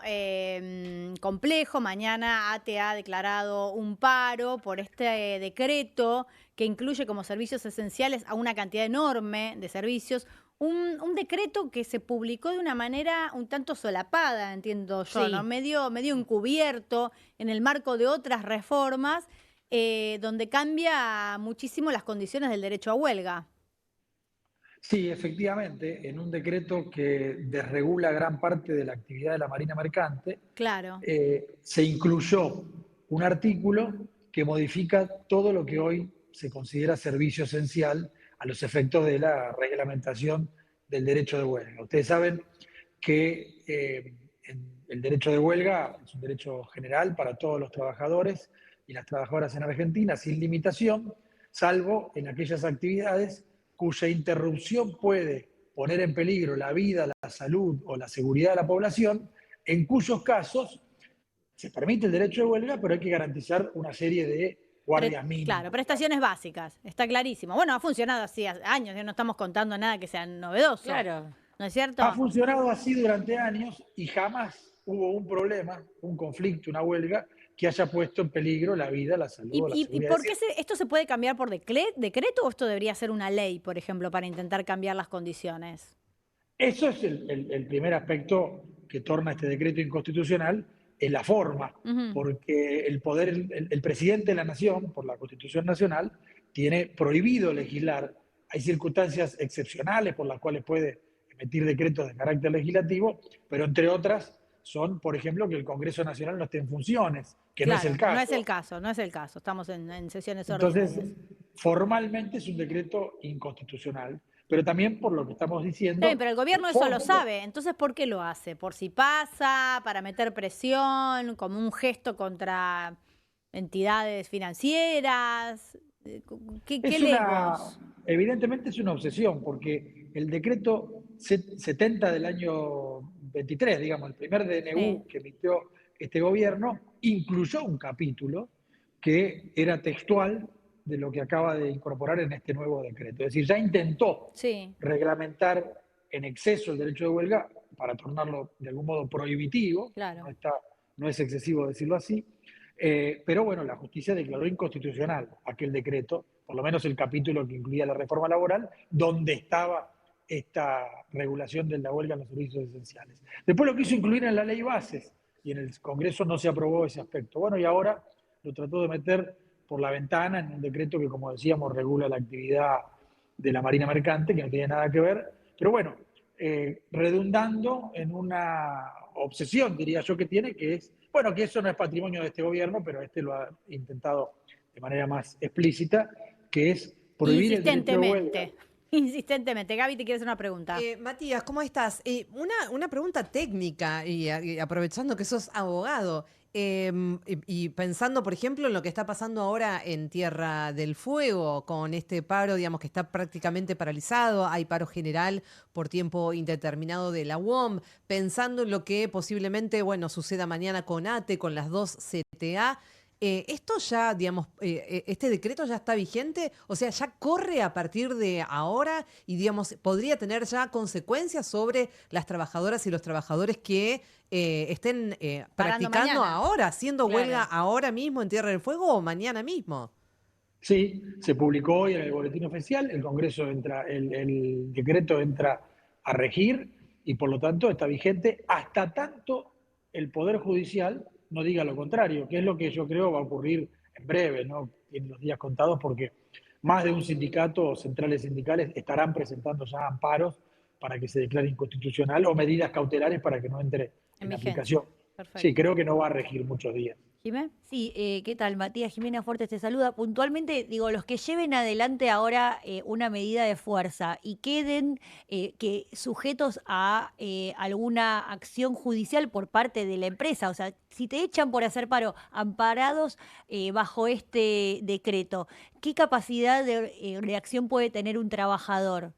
complejo. Mañana ATE ha declarado un paro por este decreto que incluye como servicios esenciales a una cantidad enorme de servicios. Un decreto que se publicó de una manera un tanto solapada, entiendo yo,
Sí.
¿no? Medio encubierto en el marco de otras reformas donde cambia muchísimo las condiciones del derecho a huelga.
Sí, efectivamente, en un decreto que desregula gran parte de la actividad de la Marina Mercante,
Claro.
se incluyó un artículo que modifica todo lo que hoy se considera servicio esencial a los efectos de la reglamentación del derecho de huelga. Ustedes saben que el derecho de huelga es un derecho general para todos los trabajadores y las trabajadoras en Argentina, sin limitación, salvo en aquellas actividades cuya interrupción puede poner en peligro la vida, la salud o la seguridad de la población, en cuyos casos se permite el derecho de huelga, pero hay que garantizar una serie de guardias mínimas.
Claro, prestaciones básicas, está clarísimo. Bueno, ha funcionado así hace años, no estamos contando nada que sea novedoso.
Claro.
¿No es cierto?
Ha funcionado así durante años y jamás hubo un problema, un conflicto, una huelga que haya puesto en peligro la vida, la salud o la
¿Y
seguridad.
por qué esto se puede cambiar por decreto o esto debería ser una ley, por ejemplo, para intentar cambiar las condiciones?
Eso es el primer aspecto que torna este decreto inconstitucional, es la forma, porque el poder, el presidente de la nación, por la Constitución Nacional, tiene prohibido legislar. Hay circunstancias excepcionales por las cuales puede emitir decretos de carácter legislativo, pero entre otras son, por ejemplo, que el Congreso Nacional no esté en funciones, que
Claro,
no es el caso.
no es el caso. Estamos en sesiones
Entonces,
ordinarias.
formalmente es un decreto inconstitucional, pero también por lo que estamos diciendo...
Pero el gobierno eso lo sabe, entonces ¿por qué lo hace? ¿Por si pasa? ¿Para meter presión? ¿Como un gesto contra entidades financieras? ¿Qué leemos?
Evidentemente es una obsesión, porque el decreto 70 del año 23, digamos, el primer DNU que emitió este gobierno, incluyó un capítulo que era textual de lo que acaba de incorporar en este nuevo decreto. Es decir, ya intentó reglamentar en exceso el derecho de huelga para tornarlo de algún modo prohibitivo,
Claro.
no es excesivo decirlo así, pero bueno, la justicia declaró inconstitucional aquel decreto, por lo menos el capítulo que incluía la reforma laboral, donde estaba esta regulación de la huelga en los servicios esenciales. Después lo quiso incluir en la ley bases y en el Congreso no se aprobó ese aspecto. Bueno, y ahora lo trató de meter por la ventana en un decreto que, como decíamos, regula la actividad de la Marina Mercante, que no tiene nada que ver, pero bueno, redundando en una obsesión, diría yo, que tiene, que es, bueno, que eso no es patrimonio de este gobierno, pero este lo ha intentado de manera más explícita, que es prohibir el derecho de huelga.
Insistentemente. Gaby, ¿te quieres hacer una pregunta?
Matías, ¿cómo estás? Una pregunta técnica, y aprovechando que sos abogado, y pensando, por ejemplo, en lo que está pasando ahora en Tierra del Fuego, con este paro, digamos, que está prácticamente paralizado, hay paro general por tiempo indeterminado de la UOM, pensando en lo que posiblemente, bueno, suceda mañana con ATE, con las dos CTA. ¿Esto ya, digamos, este decreto ya está vigente? O sea, ¿ya corre a partir de ahora? Y, digamos, ¿podría tener ya consecuencias sobre las trabajadoras y los trabajadores que estén practicando
mañana.
ahora, haciendo
Claro.
huelga ahora mismo en Tierra del Fuego o mañana mismo?
Sí, se publicó hoy en el boletín oficial, el Congreso entra, el decreto entra a regir y por lo tanto está vigente hasta tanto el Poder Judicial no diga lo contrario, que es lo que yo creo va a ocurrir en breve, ¿no? En los días contados, porque más de un sindicato o centrales sindicales estarán presentando ya amparos para que se declare inconstitucional o medidas cautelares para que no entre en aplicación.
Perfecto.
Sí, creo que no va a regir muchos días.
Jimé.
Sí, ¿qué tal? Matías, Jimena Fortes te saluda. Puntualmente, digo, los que lleven adelante ahora una medida de fuerza y queden que sujetos a alguna acción judicial por parte de la empresa, o sea, si te echan por hacer paro, amparados bajo este decreto, ¿qué capacidad de reacción puede tener un trabajador?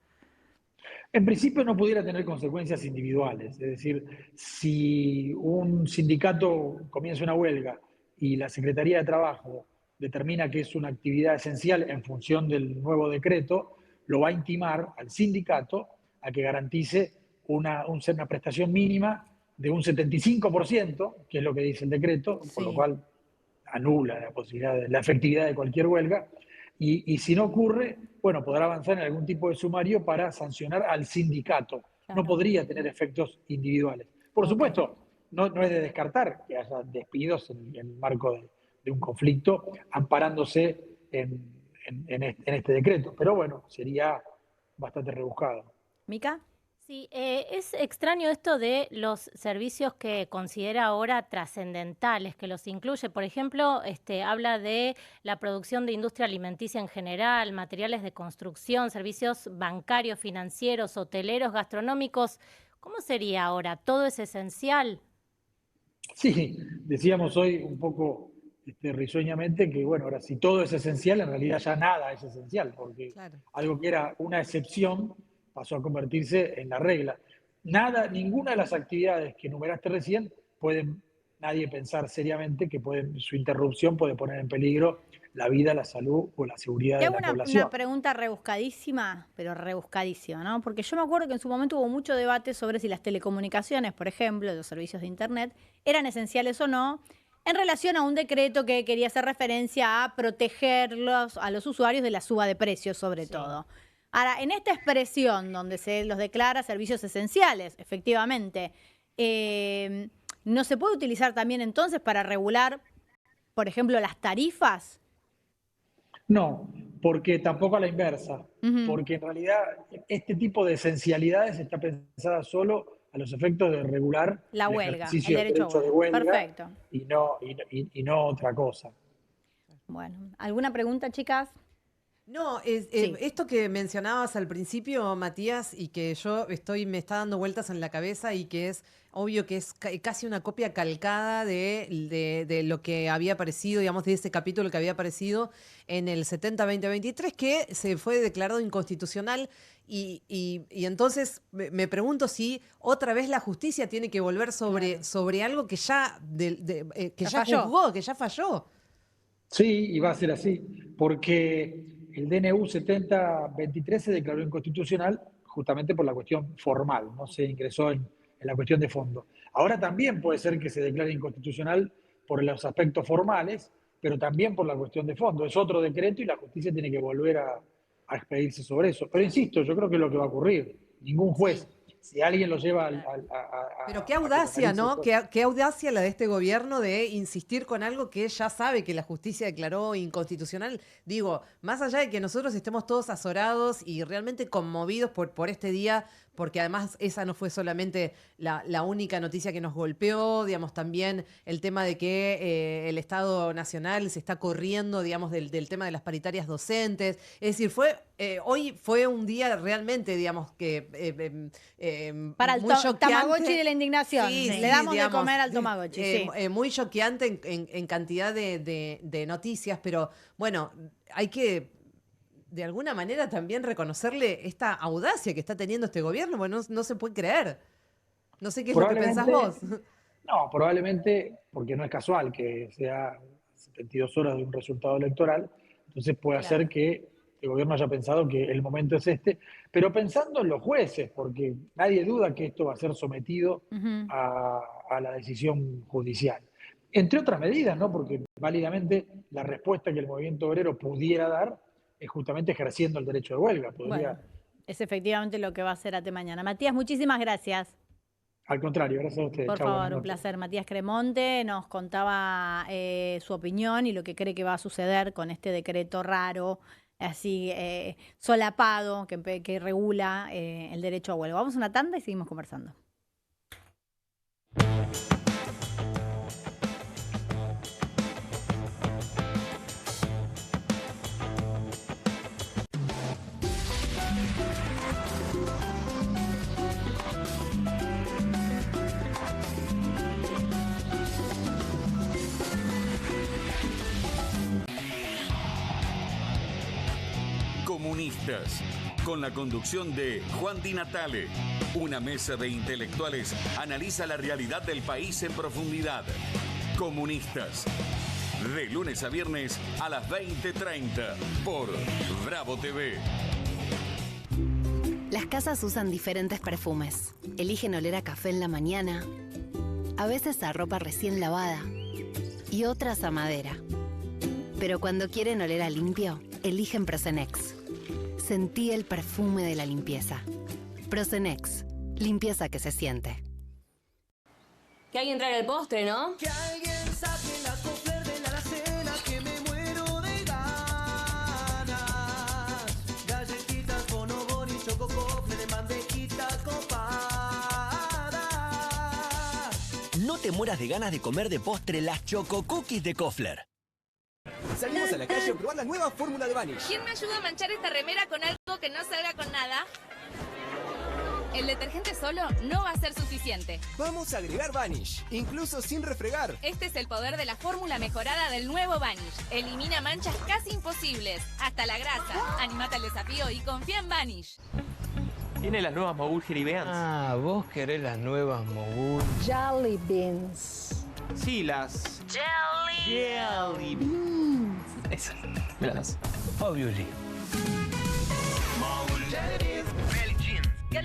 En principio no pudiera tener consecuencias individuales, es decir, si un sindicato comienza una huelga y la Secretaría de Trabajo determina que es una actividad esencial en función del nuevo decreto, lo va a intimar al sindicato a que garantice una prestación mínima de un 75%, que es lo que dice el decreto, por lo cual anula la posibilidad de la efectividad de cualquier huelga, y si no ocurre, bueno, podrá avanzar en algún tipo de sumario para sancionar al sindicato. No podría tener efectos individuales. Por supuesto, no es de descartar que haya despidos en el marco de un conflicto amparándose en este decreto, pero bueno, sería bastante rebuscado.
¿Mica?
Sí, es extraño esto de los servicios que considera ahora trascendentales, que los incluye. Por ejemplo, habla de la producción de industria alimenticia en general, materiales de construcción, servicios bancarios, financieros, hoteleros, gastronómicos. ¿Cómo sería ahora? ¿Todo es esencial?
Sí, decíamos hoy un poco risueñamente que, bueno, ahora si todo es esencial, en realidad ya nada es esencial, porque algo que era una excepción pasó a convertirse en la regla. Ninguna de las actividades que enumeraste recién nadie pensar seriamente que su interrupción puede poner en peligro la vida, la salud o la seguridad de la población.
Una pregunta rebuscadísima, pero rebuscadísima, ¿no? Porque yo me acuerdo que en su momento hubo mucho debate sobre si las telecomunicaciones, por ejemplo, los servicios de Internet, eran esenciales o no, en relación a un decreto que quería hacer referencia a protegerlos a los usuarios de la suba de precios, sobre todo. Ahora, en esta expresión donde se los declara servicios esenciales, efectivamente, ¿no se puede utilizar también entonces para regular, por ejemplo, las tarifas?
No, porque tampoco a la inversa, porque en realidad este tipo de esencialidades está pensada solo a los efectos de regular
la huelga, el derecho
de huelga.
Perfecto.
Y no otra cosa.
Bueno, ¿alguna pregunta, chicas?
No, esto que mencionabas al principio, Matías, y que me está dando vueltas en la cabeza y que es obvio que es casi una copia calcada de lo que había aparecido, digamos, de ese capítulo que había aparecido en el 70-2023, que se fue declarado inconstitucional. Y entonces me pregunto si otra vez la justicia tiene que volver sobre algo que ya juzgó, que ya falló.
Sí, y va a ser así, porque el DNU 70-23 se declaró inconstitucional justamente por la cuestión formal, no se ingresó en la cuestión de fondo. Ahora también puede ser que se declare inconstitucional por los aspectos formales, pero también por la cuestión de fondo. Es otro decreto y la justicia tiene que volver a expedirse sobre eso. Pero insisto, yo creo que es lo que va a ocurrir. Ningún juez, si alguien lo lleva
Pero qué audacia, ¿no? Qué audacia la de este gobierno de insistir con algo que ya sabe que la justicia declaró inconstitucional. Digo, más allá de que nosotros estemos todos azorados y realmente conmovidos por este día, porque además esa no fue solamente la única noticia que nos golpeó, digamos, también el tema de que el Estado Nacional se está corriendo, digamos, del tema de las paritarias docentes. Es decir, hoy fue un día realmente, digamos, que
para el Tamagotchi de la indignación.
Sí,
le damos de comer al Tamagotchi.
Muy choqueante en cantidad de noticias, pero bueno, hay que de alguna manera también reconocerle esta audacia que está teniendo este gobierno, porque no se puede creer. No sé qué es lo que pensás vos.
No, probablemente porque no es casual que sea 72 horas de un resultado electoral, entonces puede ser que el gobierno haya pensado que el momento es este, pero pensando en los jueces, porque nadie duda que esto va a ser sometido a la decisión judicial. Entre otras medidas, ¿no? Porque válidamente la respuesta que el movimiento obrero pudiera dar es justamente ejerciendo el derecho de huelga.
Bueno, es efectivamente lo que va a hacer ATE mañana. Matías, muchísimas gracias.
Al contrario, gracias a ustedes.
Por favor, un placer. Matías Cremonte nos contaba su opinión y lo que cree que va a suceder con este decreto raro, así solapado, que regula el derecho a huelga. Vamos a una tanda y seguimos conversando.
Comunistas, con la conducción de Juan Di Natale. Una mesa de intelectuales analiza la realidad del país en profundidad. Comunistas, de lunes a viernes a las 20:30 por Bravo TV.
Las casas usan diferentes perfumes. Eligen oler a café en la mañana, a veces a ropa recién lavada y otras a madera. Pero cuando quieren oler a limpio, eligen Prosenex. Sentí el perfume de la limpieza. Prosenex, limpieza que se siente.
Que alguien traiga el postre, ¿no?
Que alguien saque la Kofler de la alacena, que me muero de ganas. Galletitas, bonobón y choco Kofler de mantequita copada.
No te mueras de ganas de comer de postre las Choco Cookies de Kofler.
Salimos a la calle a probar la nueva fórmula de Vanish.
¿Quién me ayuda a manchar esta remera con algo que no salga con nada? El detergente solo no va a ser suficiente.
Vamos a agregar Vanish, incluso sin refregar.
Este es el poder de la fórmula mejorada del nuevo Vanish. Elimina manchas casi imposibles, hasta la grasa. Animate al desafío y confía en Vanish.
Tiene las nuevas Mogul Jerry Beans.
Ah, vos querés las nuevas Mogul.
Jelly beans.
Sí, las... Jelly
beans.
Esas. ¿Me las das?
Obviously.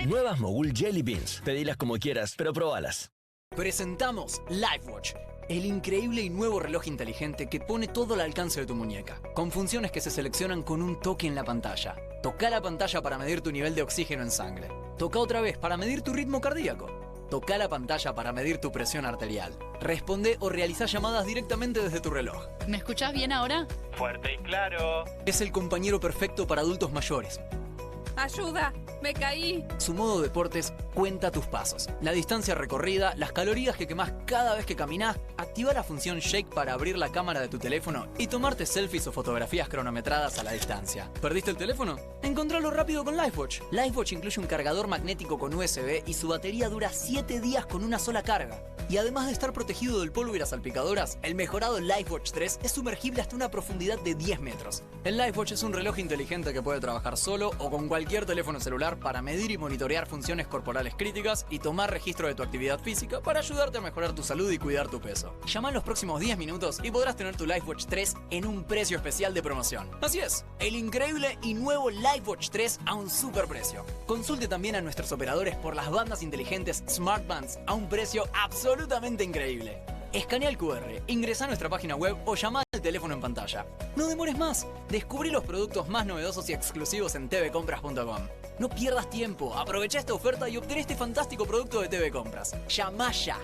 Nuevas Mogul Jelly Beans. Pedilas como quieras, pero probalas.
Presentamos LifeWatch, el increíble y nuevo reloj inteligente que pone todo al alcance de tu muñeca, con funciones que se seleccionan con un toque en la pantalla. Toca la pantalla para medir tu nivel de oxígeno en sangre. Toca otra vez para medir tu ritmo cardíaco. Toca la pantalla para medir tu presión arterial. Responde o realiza llamadas directamente desde tu reloj.
¿Me escuchás bien ahora?
Fuerte y claro.
Es el compañero perfecto para adultos mayores.
¡Ayuda! ¡Me caí!
Su modo deportes cuenta tus pasos, la distancia recorrida, las calorías que quemás cada vez que caminás. Activa la función Shake para abrir la cámara de tu teléfono y tomarte selfies o fotografías cronometradas a la distancia. ¿Perdiste el teléfono? Encontralo rápido con LifeWatch. LifeWatch incluye un cargador magnético con USB y su batería dura 7 días con una sola carga. Y además de estar protegido del polvo y las salpicadoras, el mejorado LifeWatch 3 es sumergible hasta una profundidad de 10 metros. El LifeWatch es un reloj inteligente que puede trabajar solo o con cualquier teléfono celular para medir y monitorear funciones corporales críticas y tomar registro de tu actividad física para ayudarte a mejorar tu salud y cuidar tu peso. Llama en los próximos 10 minutos y podrás tener tu LifeWatch 3 en un precio especial de promoción. Así es, el increíble y nuevo LifeWatch 3 a un superprecio. Consulte también a nuestros operadores por las bandas inteligentes Smart Bands a un precio absolutamente increíble. Escanea el QR, ingresa a nuestra página web o llama al teléfono en pantalla. No demores más. Descubrí los productos más novedosos y exclusivos en tvcompras.com. No pierdas tiempo. Aprovecha esta oferta y obtén este fantástico producto de TV Compras. ¡Llama ya!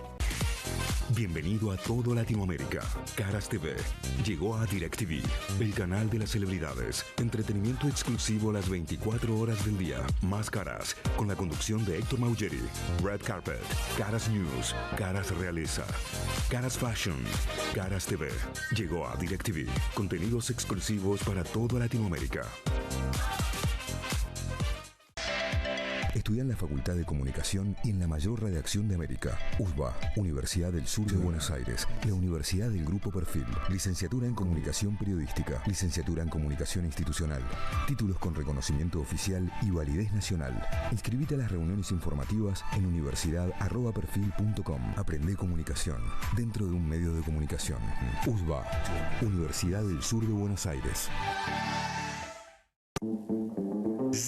Bienvenido a todo Latinoamérica. Caras TV llegó a DirecTV, el canal de las celebridades. Entretenimiento exclusivo las 24 horas del día. Más Caras, con la conducción de Héctor Maugeri. Red Carpet, Caras News, Caras Realeza, Caras Fashion, Caras TV. Llegó a DirecTV. Contenidos exclusivos para toda Latinoamérica. Estudia en la Facultad de Comunicación y en la mayor redacción de América. USBA, Universidad del Sur de Buenos Aires. La Universidad del Grupo Perfil. Licenciatura en Comunicación Periodística. Licenciatura en Comunicación Institucional. Títulos con reconocimiento oficial y validez nacional. Inscribite a las reuniones informativas en universidad@perfil.com. Aprende comunicación dentro de un medio de comunicación. USBA, Universidad del Sur de Buenos Aires.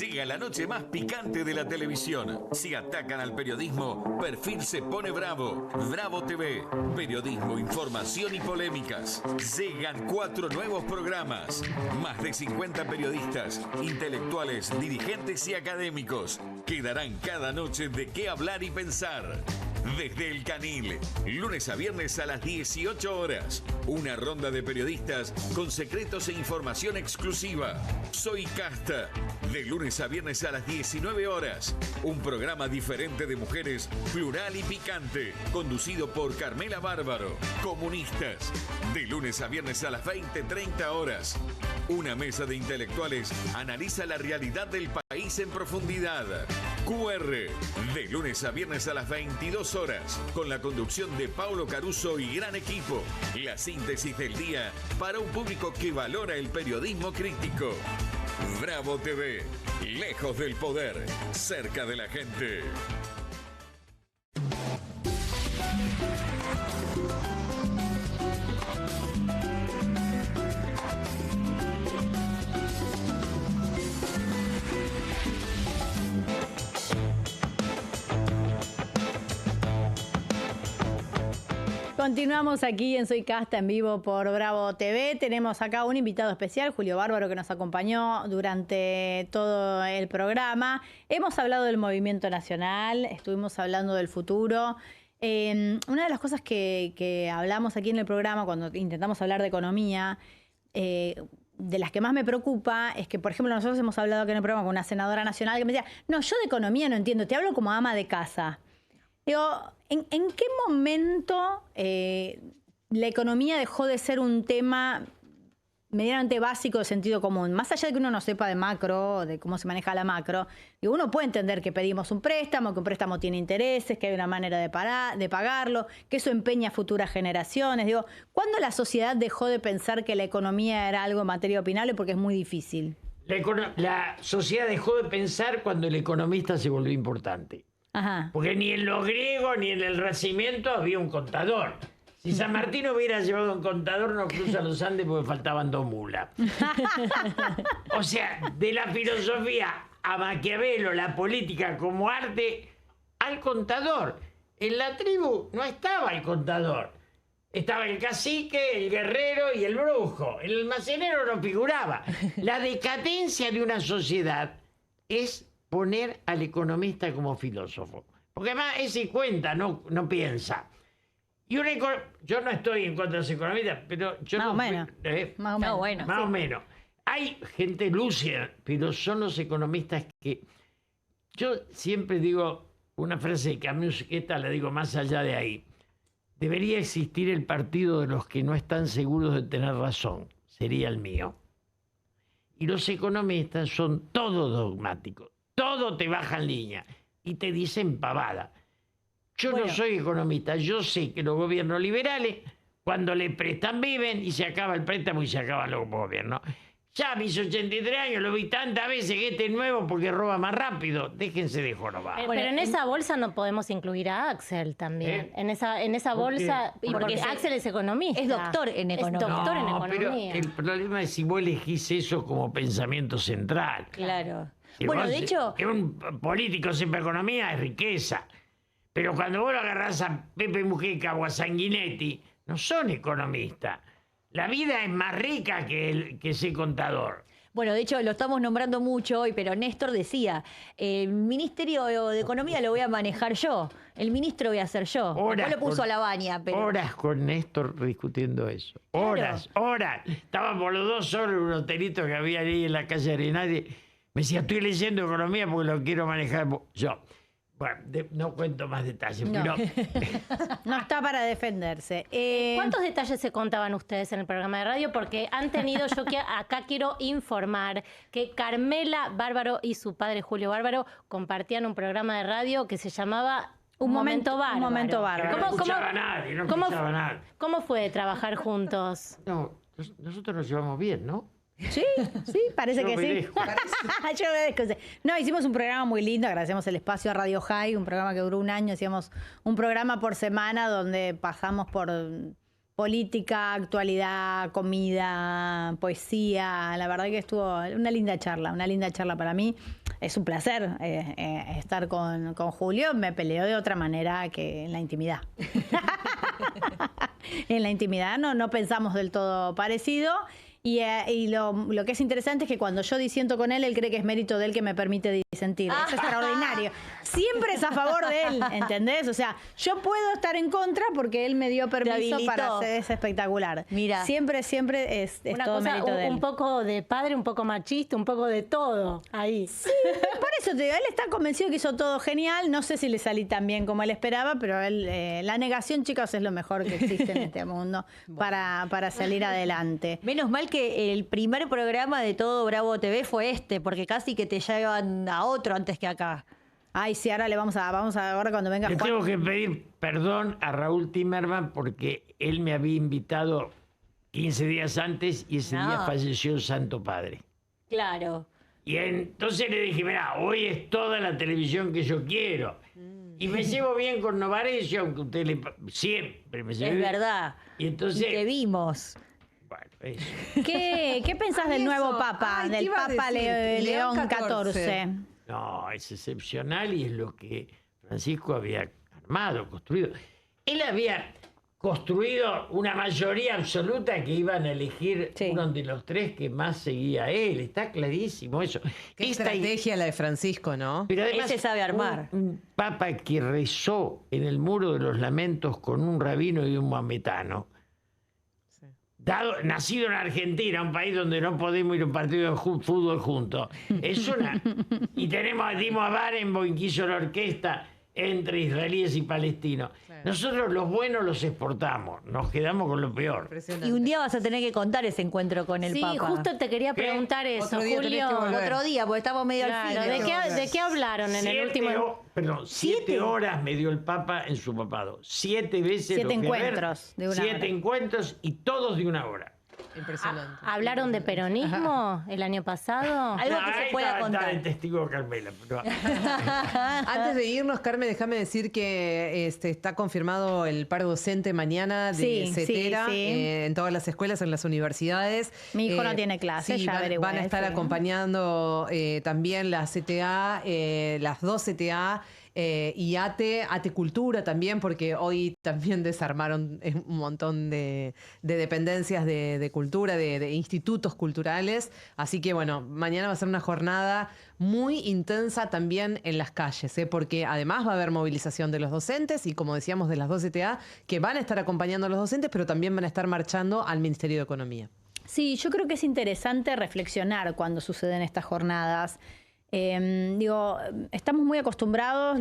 Llega la noche más picante de la televisión. Si atacan al periodismo, Perfil se pone bravo. Bravo TV. Periodismo, información y polémicas. Llegan 4 nuevos programas. Más de 50 periodistas, intelectuales, dirigentes y académicos que darán cada noche de qué hablar y pensar. Desde el Canil, lunes a viernes a las 18 horas. Una ronda de periodistas con secretos e información exclusiva. Soy Casta, de lunes a viernes a las 19 horas. Un programa diferente de mujeres, plural y picante, conducido por Carmela Bárbaro. Comunistas, de lunes a viernes a las 20:30 horas. Una mesa de intelectuales analiza la realidad del país en profundidad. QR, de lunes a viernes a las 22 horas, con la conducción de Paulo Caruso y gran equipo. La síntesis del día para un público que valora el periodismo crítico. Bravo TV, lejos del poder, cerca de la gente.
Continuamos aquí en Soy Casta en vivo por Bravo TV. Tenemos acá un invitado especial, Julio Bárbaro, que nos acompañó durante todo el programa. Hemos hablado del movimiento nacional, estuvimos hablando del futuro. Una de las cosas que hablamos aquí en el programa cuando intentamos hablar de economía, de las que más me preocupa es que, por ejemplo, nosotros hemos hablado aquí en el programa con una senadora nacional que me decía, no, yo de economía no entiendo, te hablo como ama de casa. Digo, ¿en qué momento la economía dejó de ser un tema medianamente básico de sentido común? Más allá de que uno no sepa de macro, de cómo se maneja la macro, digo, uno puede entender que pedimos un préstamo, que un préstamo tiene intereses, que hay una manera de pagarlo, que eso empeña a futuras generaciones. Digo, ¿cuándo la sociedad dejó de pensar que la economía era algo en materia opinable? Porque es muy difícil.
La sociedad dejó de pensar cuando el economista se volvió importante.
Ajá.
Porque ni en los griegos ni en el Renacimiento había un contador. Si San Martín hubiera llevado un contador, no cruza los Andes porque faltaban 2 mulas. O sea, de la filosofía a Maquiavelo, la política como arte, al contador. En la tribu no estaba el contador. Estaba el cacique, el guerrero y el brujo. El almacenero no figuraba. La decadencia de una sociedad es poner al economista como filósofo. Porque además ese cuenta, no piensa. Y yo no estoy en contra de los economistas, pero yo
más
no...
o menos. Más o menos.
bueno,
Más
sí.
o menos. Hay gente lúcida, pero son los economistas que... Yo siempre digo una frase de Camus, que esta la digo más allá de ahí. Debería existir el partido de los que no están seguros de tener razón. Sería el mío. Y los economistas son todos dogmáticos. Todo te baja en línea y te dicen pavada. Yo no soy economista, yo sé que los gobiernos liberales, cuando le prestan, viven y se acaba el préstamo y se acaban los gobiernos. Ya a mis 83 años lo vi tantas veces que este es nuevo porque roba más rápido. Déjense de jorobar.
Pero en esa bolsa no podemos incluir a Axel también. En esa bolsa, porque Axel es economista.
Es doctor en economía.
Es doctor en
No,
economía.
pero el problema es si vos elegís eso como pensamiento central.
Claro.
Si
Bueno,
vos
de hecho...
Que un político sepa economía es riqueza. Pero cuando vos lo agarrás a Pepe Mujica o a Sanguinetti, no son economistas. La vida es más rica que ser contador.
Bueno, de hecho lo estamos nombrando mucho hoy, pero Néstor decía, el Ministerio de Economía lo voy a manejar yo, el ministro voy a ser yo. No lo puso a la baña, pero...
Horas con Néstor discutiendo eso. Horas. Estábamos los dos solos en un hotelito que había ahí en la calle Arenales. Me decía, estoy leyendo economía porque lo quiero manejar yo. Bueno, no cuento más detalles,
No.
pero...
No está para defenderse.
¿Cuántos detalles se contaban ustedes en el programa de radio? Porque han tenido, acá quiero informar que Carmela Bárbaro y su padre Julio Bárbaro compartían un programa de radio que se llamaba Un Momento Bárbaro.
Un Momento Bárbaro.
No escuchaba nadie.
¿Cómo fue trabajar juntos?
No, nosotros nos llevamos bien, ¿no?
Sí, parece
Yo
que sí.
obedezco.
Yo obedezco. No, hicimos un programa muy lindo, agradecemos el espacio a Radio High, un programa que duró un año, hacíamos un programa por semana donde pasamos por política, actualidad, comida, poesía. La verdad que estuvo una linda charla para mí. Es un placer estar con Julio. Me peleó de otra manera que en la intimidad. En la intimidad no pensamos del todo parecido. Y lo que es interesante es que cuando yo disiento con él, él cree que es mérito de él que me permite disentir. Eso es extraordinario. Siempre es a favor de él, ¿entendés? O sea, yo puedo estar en contra porque él me dio permiso para hacer eso espectacular. Mira. Siempre es
Una
todo
cosa,
mérito de él.
un poco de padre, un poco machista, un poco de todo ahí.
Sí, por eso te digo, él está convencido que hizo todo genial. No sé si le salí tan bien como él esperaba, pero la negación, chicos, es lo mejor que existe en este mundo para salir adelante.
Menos mal que el primer programa de todo Bravo TV fue porque casi que te llevan a otro antes que acá.
Ay, sí, ahora vamos a ahora cuando venga
Le
Juan.
tengo que pedir perdón a Raúl Timerman porque él me había invitado 15 días antes y ese día falleció el Santo Padre.
Claro.
Y entonces le dije, mira, hoy es toda la televisión que yo quiero. Y me llevo bien con Novarecio, aunque usted siempre me lleve
Es
bien.
verdad.
Y entonces...
Y te vimos.
Bueno, eso.
¿Qué pensás del nuevo Papa,
Ay, ¿qué
del
iba a
Papa
decir?
León
León
XIV?
No, es excepcional y es lo que Francisco había armado, construido. Él había construido una mayoría absoluta que iban a elegir uno de los tres que más seguía a él. Está clarísimo eso.
Qué estrategia la de Francisco, ¿no?
Pero además,
Ese sabe armar.
Un papa que rezó en el Muro de los Lamentos con un rabino y un maometano. Nacido en Argentina, un país donde no podemos ir a un partido de fútbol juntos. Es una... Y dimos a Barenboim, que hizo la orquesta entre israelíes y palestinos. Claro. Nosotros los buenos los exportamos, nos quedamos con lo peor.
Y un día vas a tener que contar ese encuentro con el Papa.
Sí, justo te quería preguntar eso, Julio.
Otro día, porque estamos medio al fin.
¿De qué hablaron en el último?
Perdón, 7 horas me dio el Papa en su papado. 7 veces
7 encuentros de una hora.
7 encuentros y todos de una hora.
Impresionante.
¿Hablaron de peronismo el año pasado?
Algo que se pueda contar.
Está de testigo Carmela. Pero...
Antes de irnos, Carmen, déjame decir que está confirmado el paro docente mañana de CETERA en todas las escuelas, en las universidades.
Mi hijo no tiene clases, ya averigué.
Van a estar acompañando también la CTA, las 2 CTA. Y ATE Cultura también, porque hoy también desarmaron un montón de dependencias de cultura, de institutos culturales. Así que bueno, mañana va a ser una jornada muy intensa también en las calles, porque además va a haber movilización de los docentes y, como decíamos, de las 2 CTA, que van a estar acompañando a los docentes, pero también van a estar marchando al Ministerio de Economía.
Sí, yo creo que es interesante reflexionar cuando suceden estas jornadas. Estamos muy acostumbrados,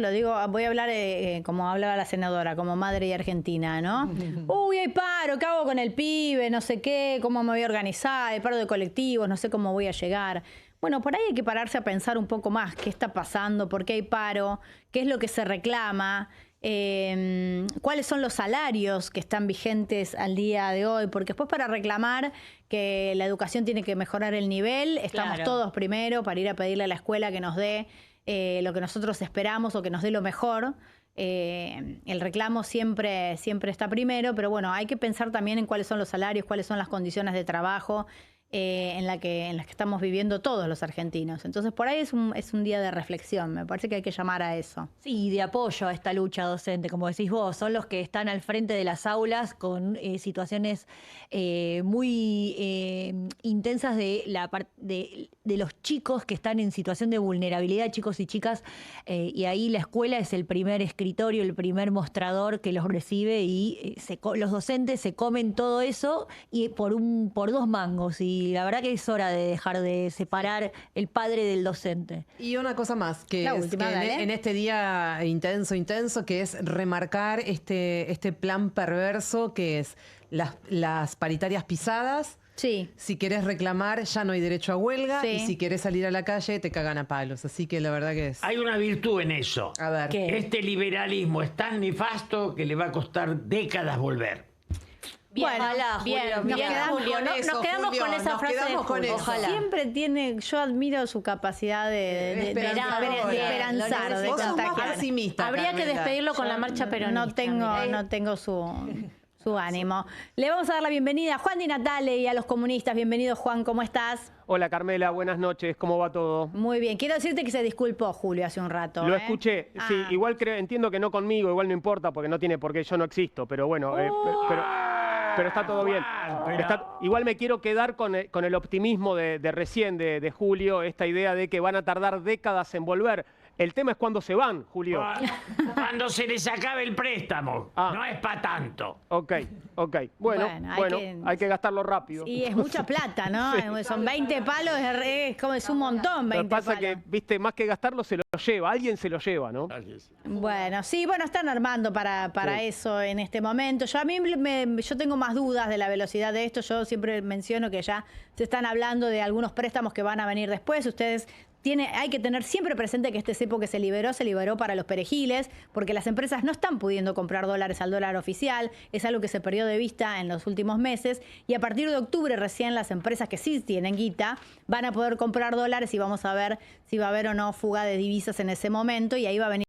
voy a hablar como hablaba la senadora, como madre y argentina, ¿no? Uy, hay paro, ¿qué hago con el pibe? No sé qué, ¿cómo me voy a organizar? Hay paro de colectivos, no sé cómo voy a llegar. Bueno, por ahí hay que pararse a pensar un poco más qué está pasando, por qué hay paro, qué es lo que se reclama. Cuáles son los salarios que están vigentes al día de hoy, porque después para reclamar que la educación tiene que mejorar el nivel, estamos todos primero para ir a pedirle a la escuela que nos dé lo que nosotros esperamos o que nos dé lo mejor. El reclamo siempre está primero, pero bueno, hay que pensar también en cuáles son los salarios, cuáles son las condiciones de trabajo en las que estamos viviendo todos los argentinos. Entonces, por ahí es un día de reflexión. Me parece que hay que llamar a eso.
Sí, de apoyo a esta lucha docente, como decís vos. Son los que están al frente de las aulas con situaciones muy intensas de los chicos que están en situación de vulnerabilidad, chicos y chicas, y ahí la escuela es el primer escritorio, el primer mostrador que los recibe, y los docentes se comen todo eso y por 2 mangos. Y la verdad que es hora de dejar de separar el padre del docente.
Y una cosa más, que en este día intenso, que es remarcar este plan perverso que es las paritarias pisadas.
Sí.
Si querés reclamar, ya no hay derecho a huelga, y si querés salir a la calle, te cagan a palos. Así que la verdad que es...
Hay una virtud en eso.
A ver.
¿Qué?
Este liberalismo es tan nefasto que le va a costar décadas volver.
Bien,
ojalá,
bien,
Julio,
nos quedamos con esa frase de Julio.
Ojalá.
Siempre yo admiro su capacidad de esperanzar, de contagiar.
Habría que despedirlo con la marcha peronista.
No tengo su ánimo. Le vamos a dar la bienvenida a Juan Di Natale y a los comunistas. Bienvenido, Juan, ¿cómo estás?
Hola, Carmela, buenas noches, ¿cómo va todo?
Muy bien, quiero decirte que se disculpó Julio hace un rato.
Lo escuché, sí, igual entiendo que no conmigo, igual no importa porque no tiene por qué, yo no existo, pero bueno, pero está todo bien. Igual me quiero quedar con el optimismo de recién, de Julio, esta idea de que van a tardar décadas en volver. El tema es cuándo se van, Julio.
Cuando se les acabe el préstamo. No es para tanto.
Ok. Bueno, hay que gastarlo rápido.
Y es mucha plata, ¿no? Sí. Son 20 palos, es un montón, 20
Lo que pasa
palos.
que, viste, más que gastarlo, se lo lleva. Alguien se lo lleva, ¿no?
Bueno, están armando para eso en este momento. Yo tengo más dudas de la velocidad de esto. Yo siempre menciono que ya se están hablando de algunos préstamos que van a venir después. Ustedes hay que tener siempre presente que este cepo que se liberó para los perejiles, porque las empresas no están pudiendo comprar dólares al dólar oficial, es algo que se perdió de vista en los últimos meses, y a partir de octubre recién las empresas que sí tienen guita van a poder comprar dólares y vamos a ver si va a haber o no fuga de divisas en ese momento, y ahí va a venir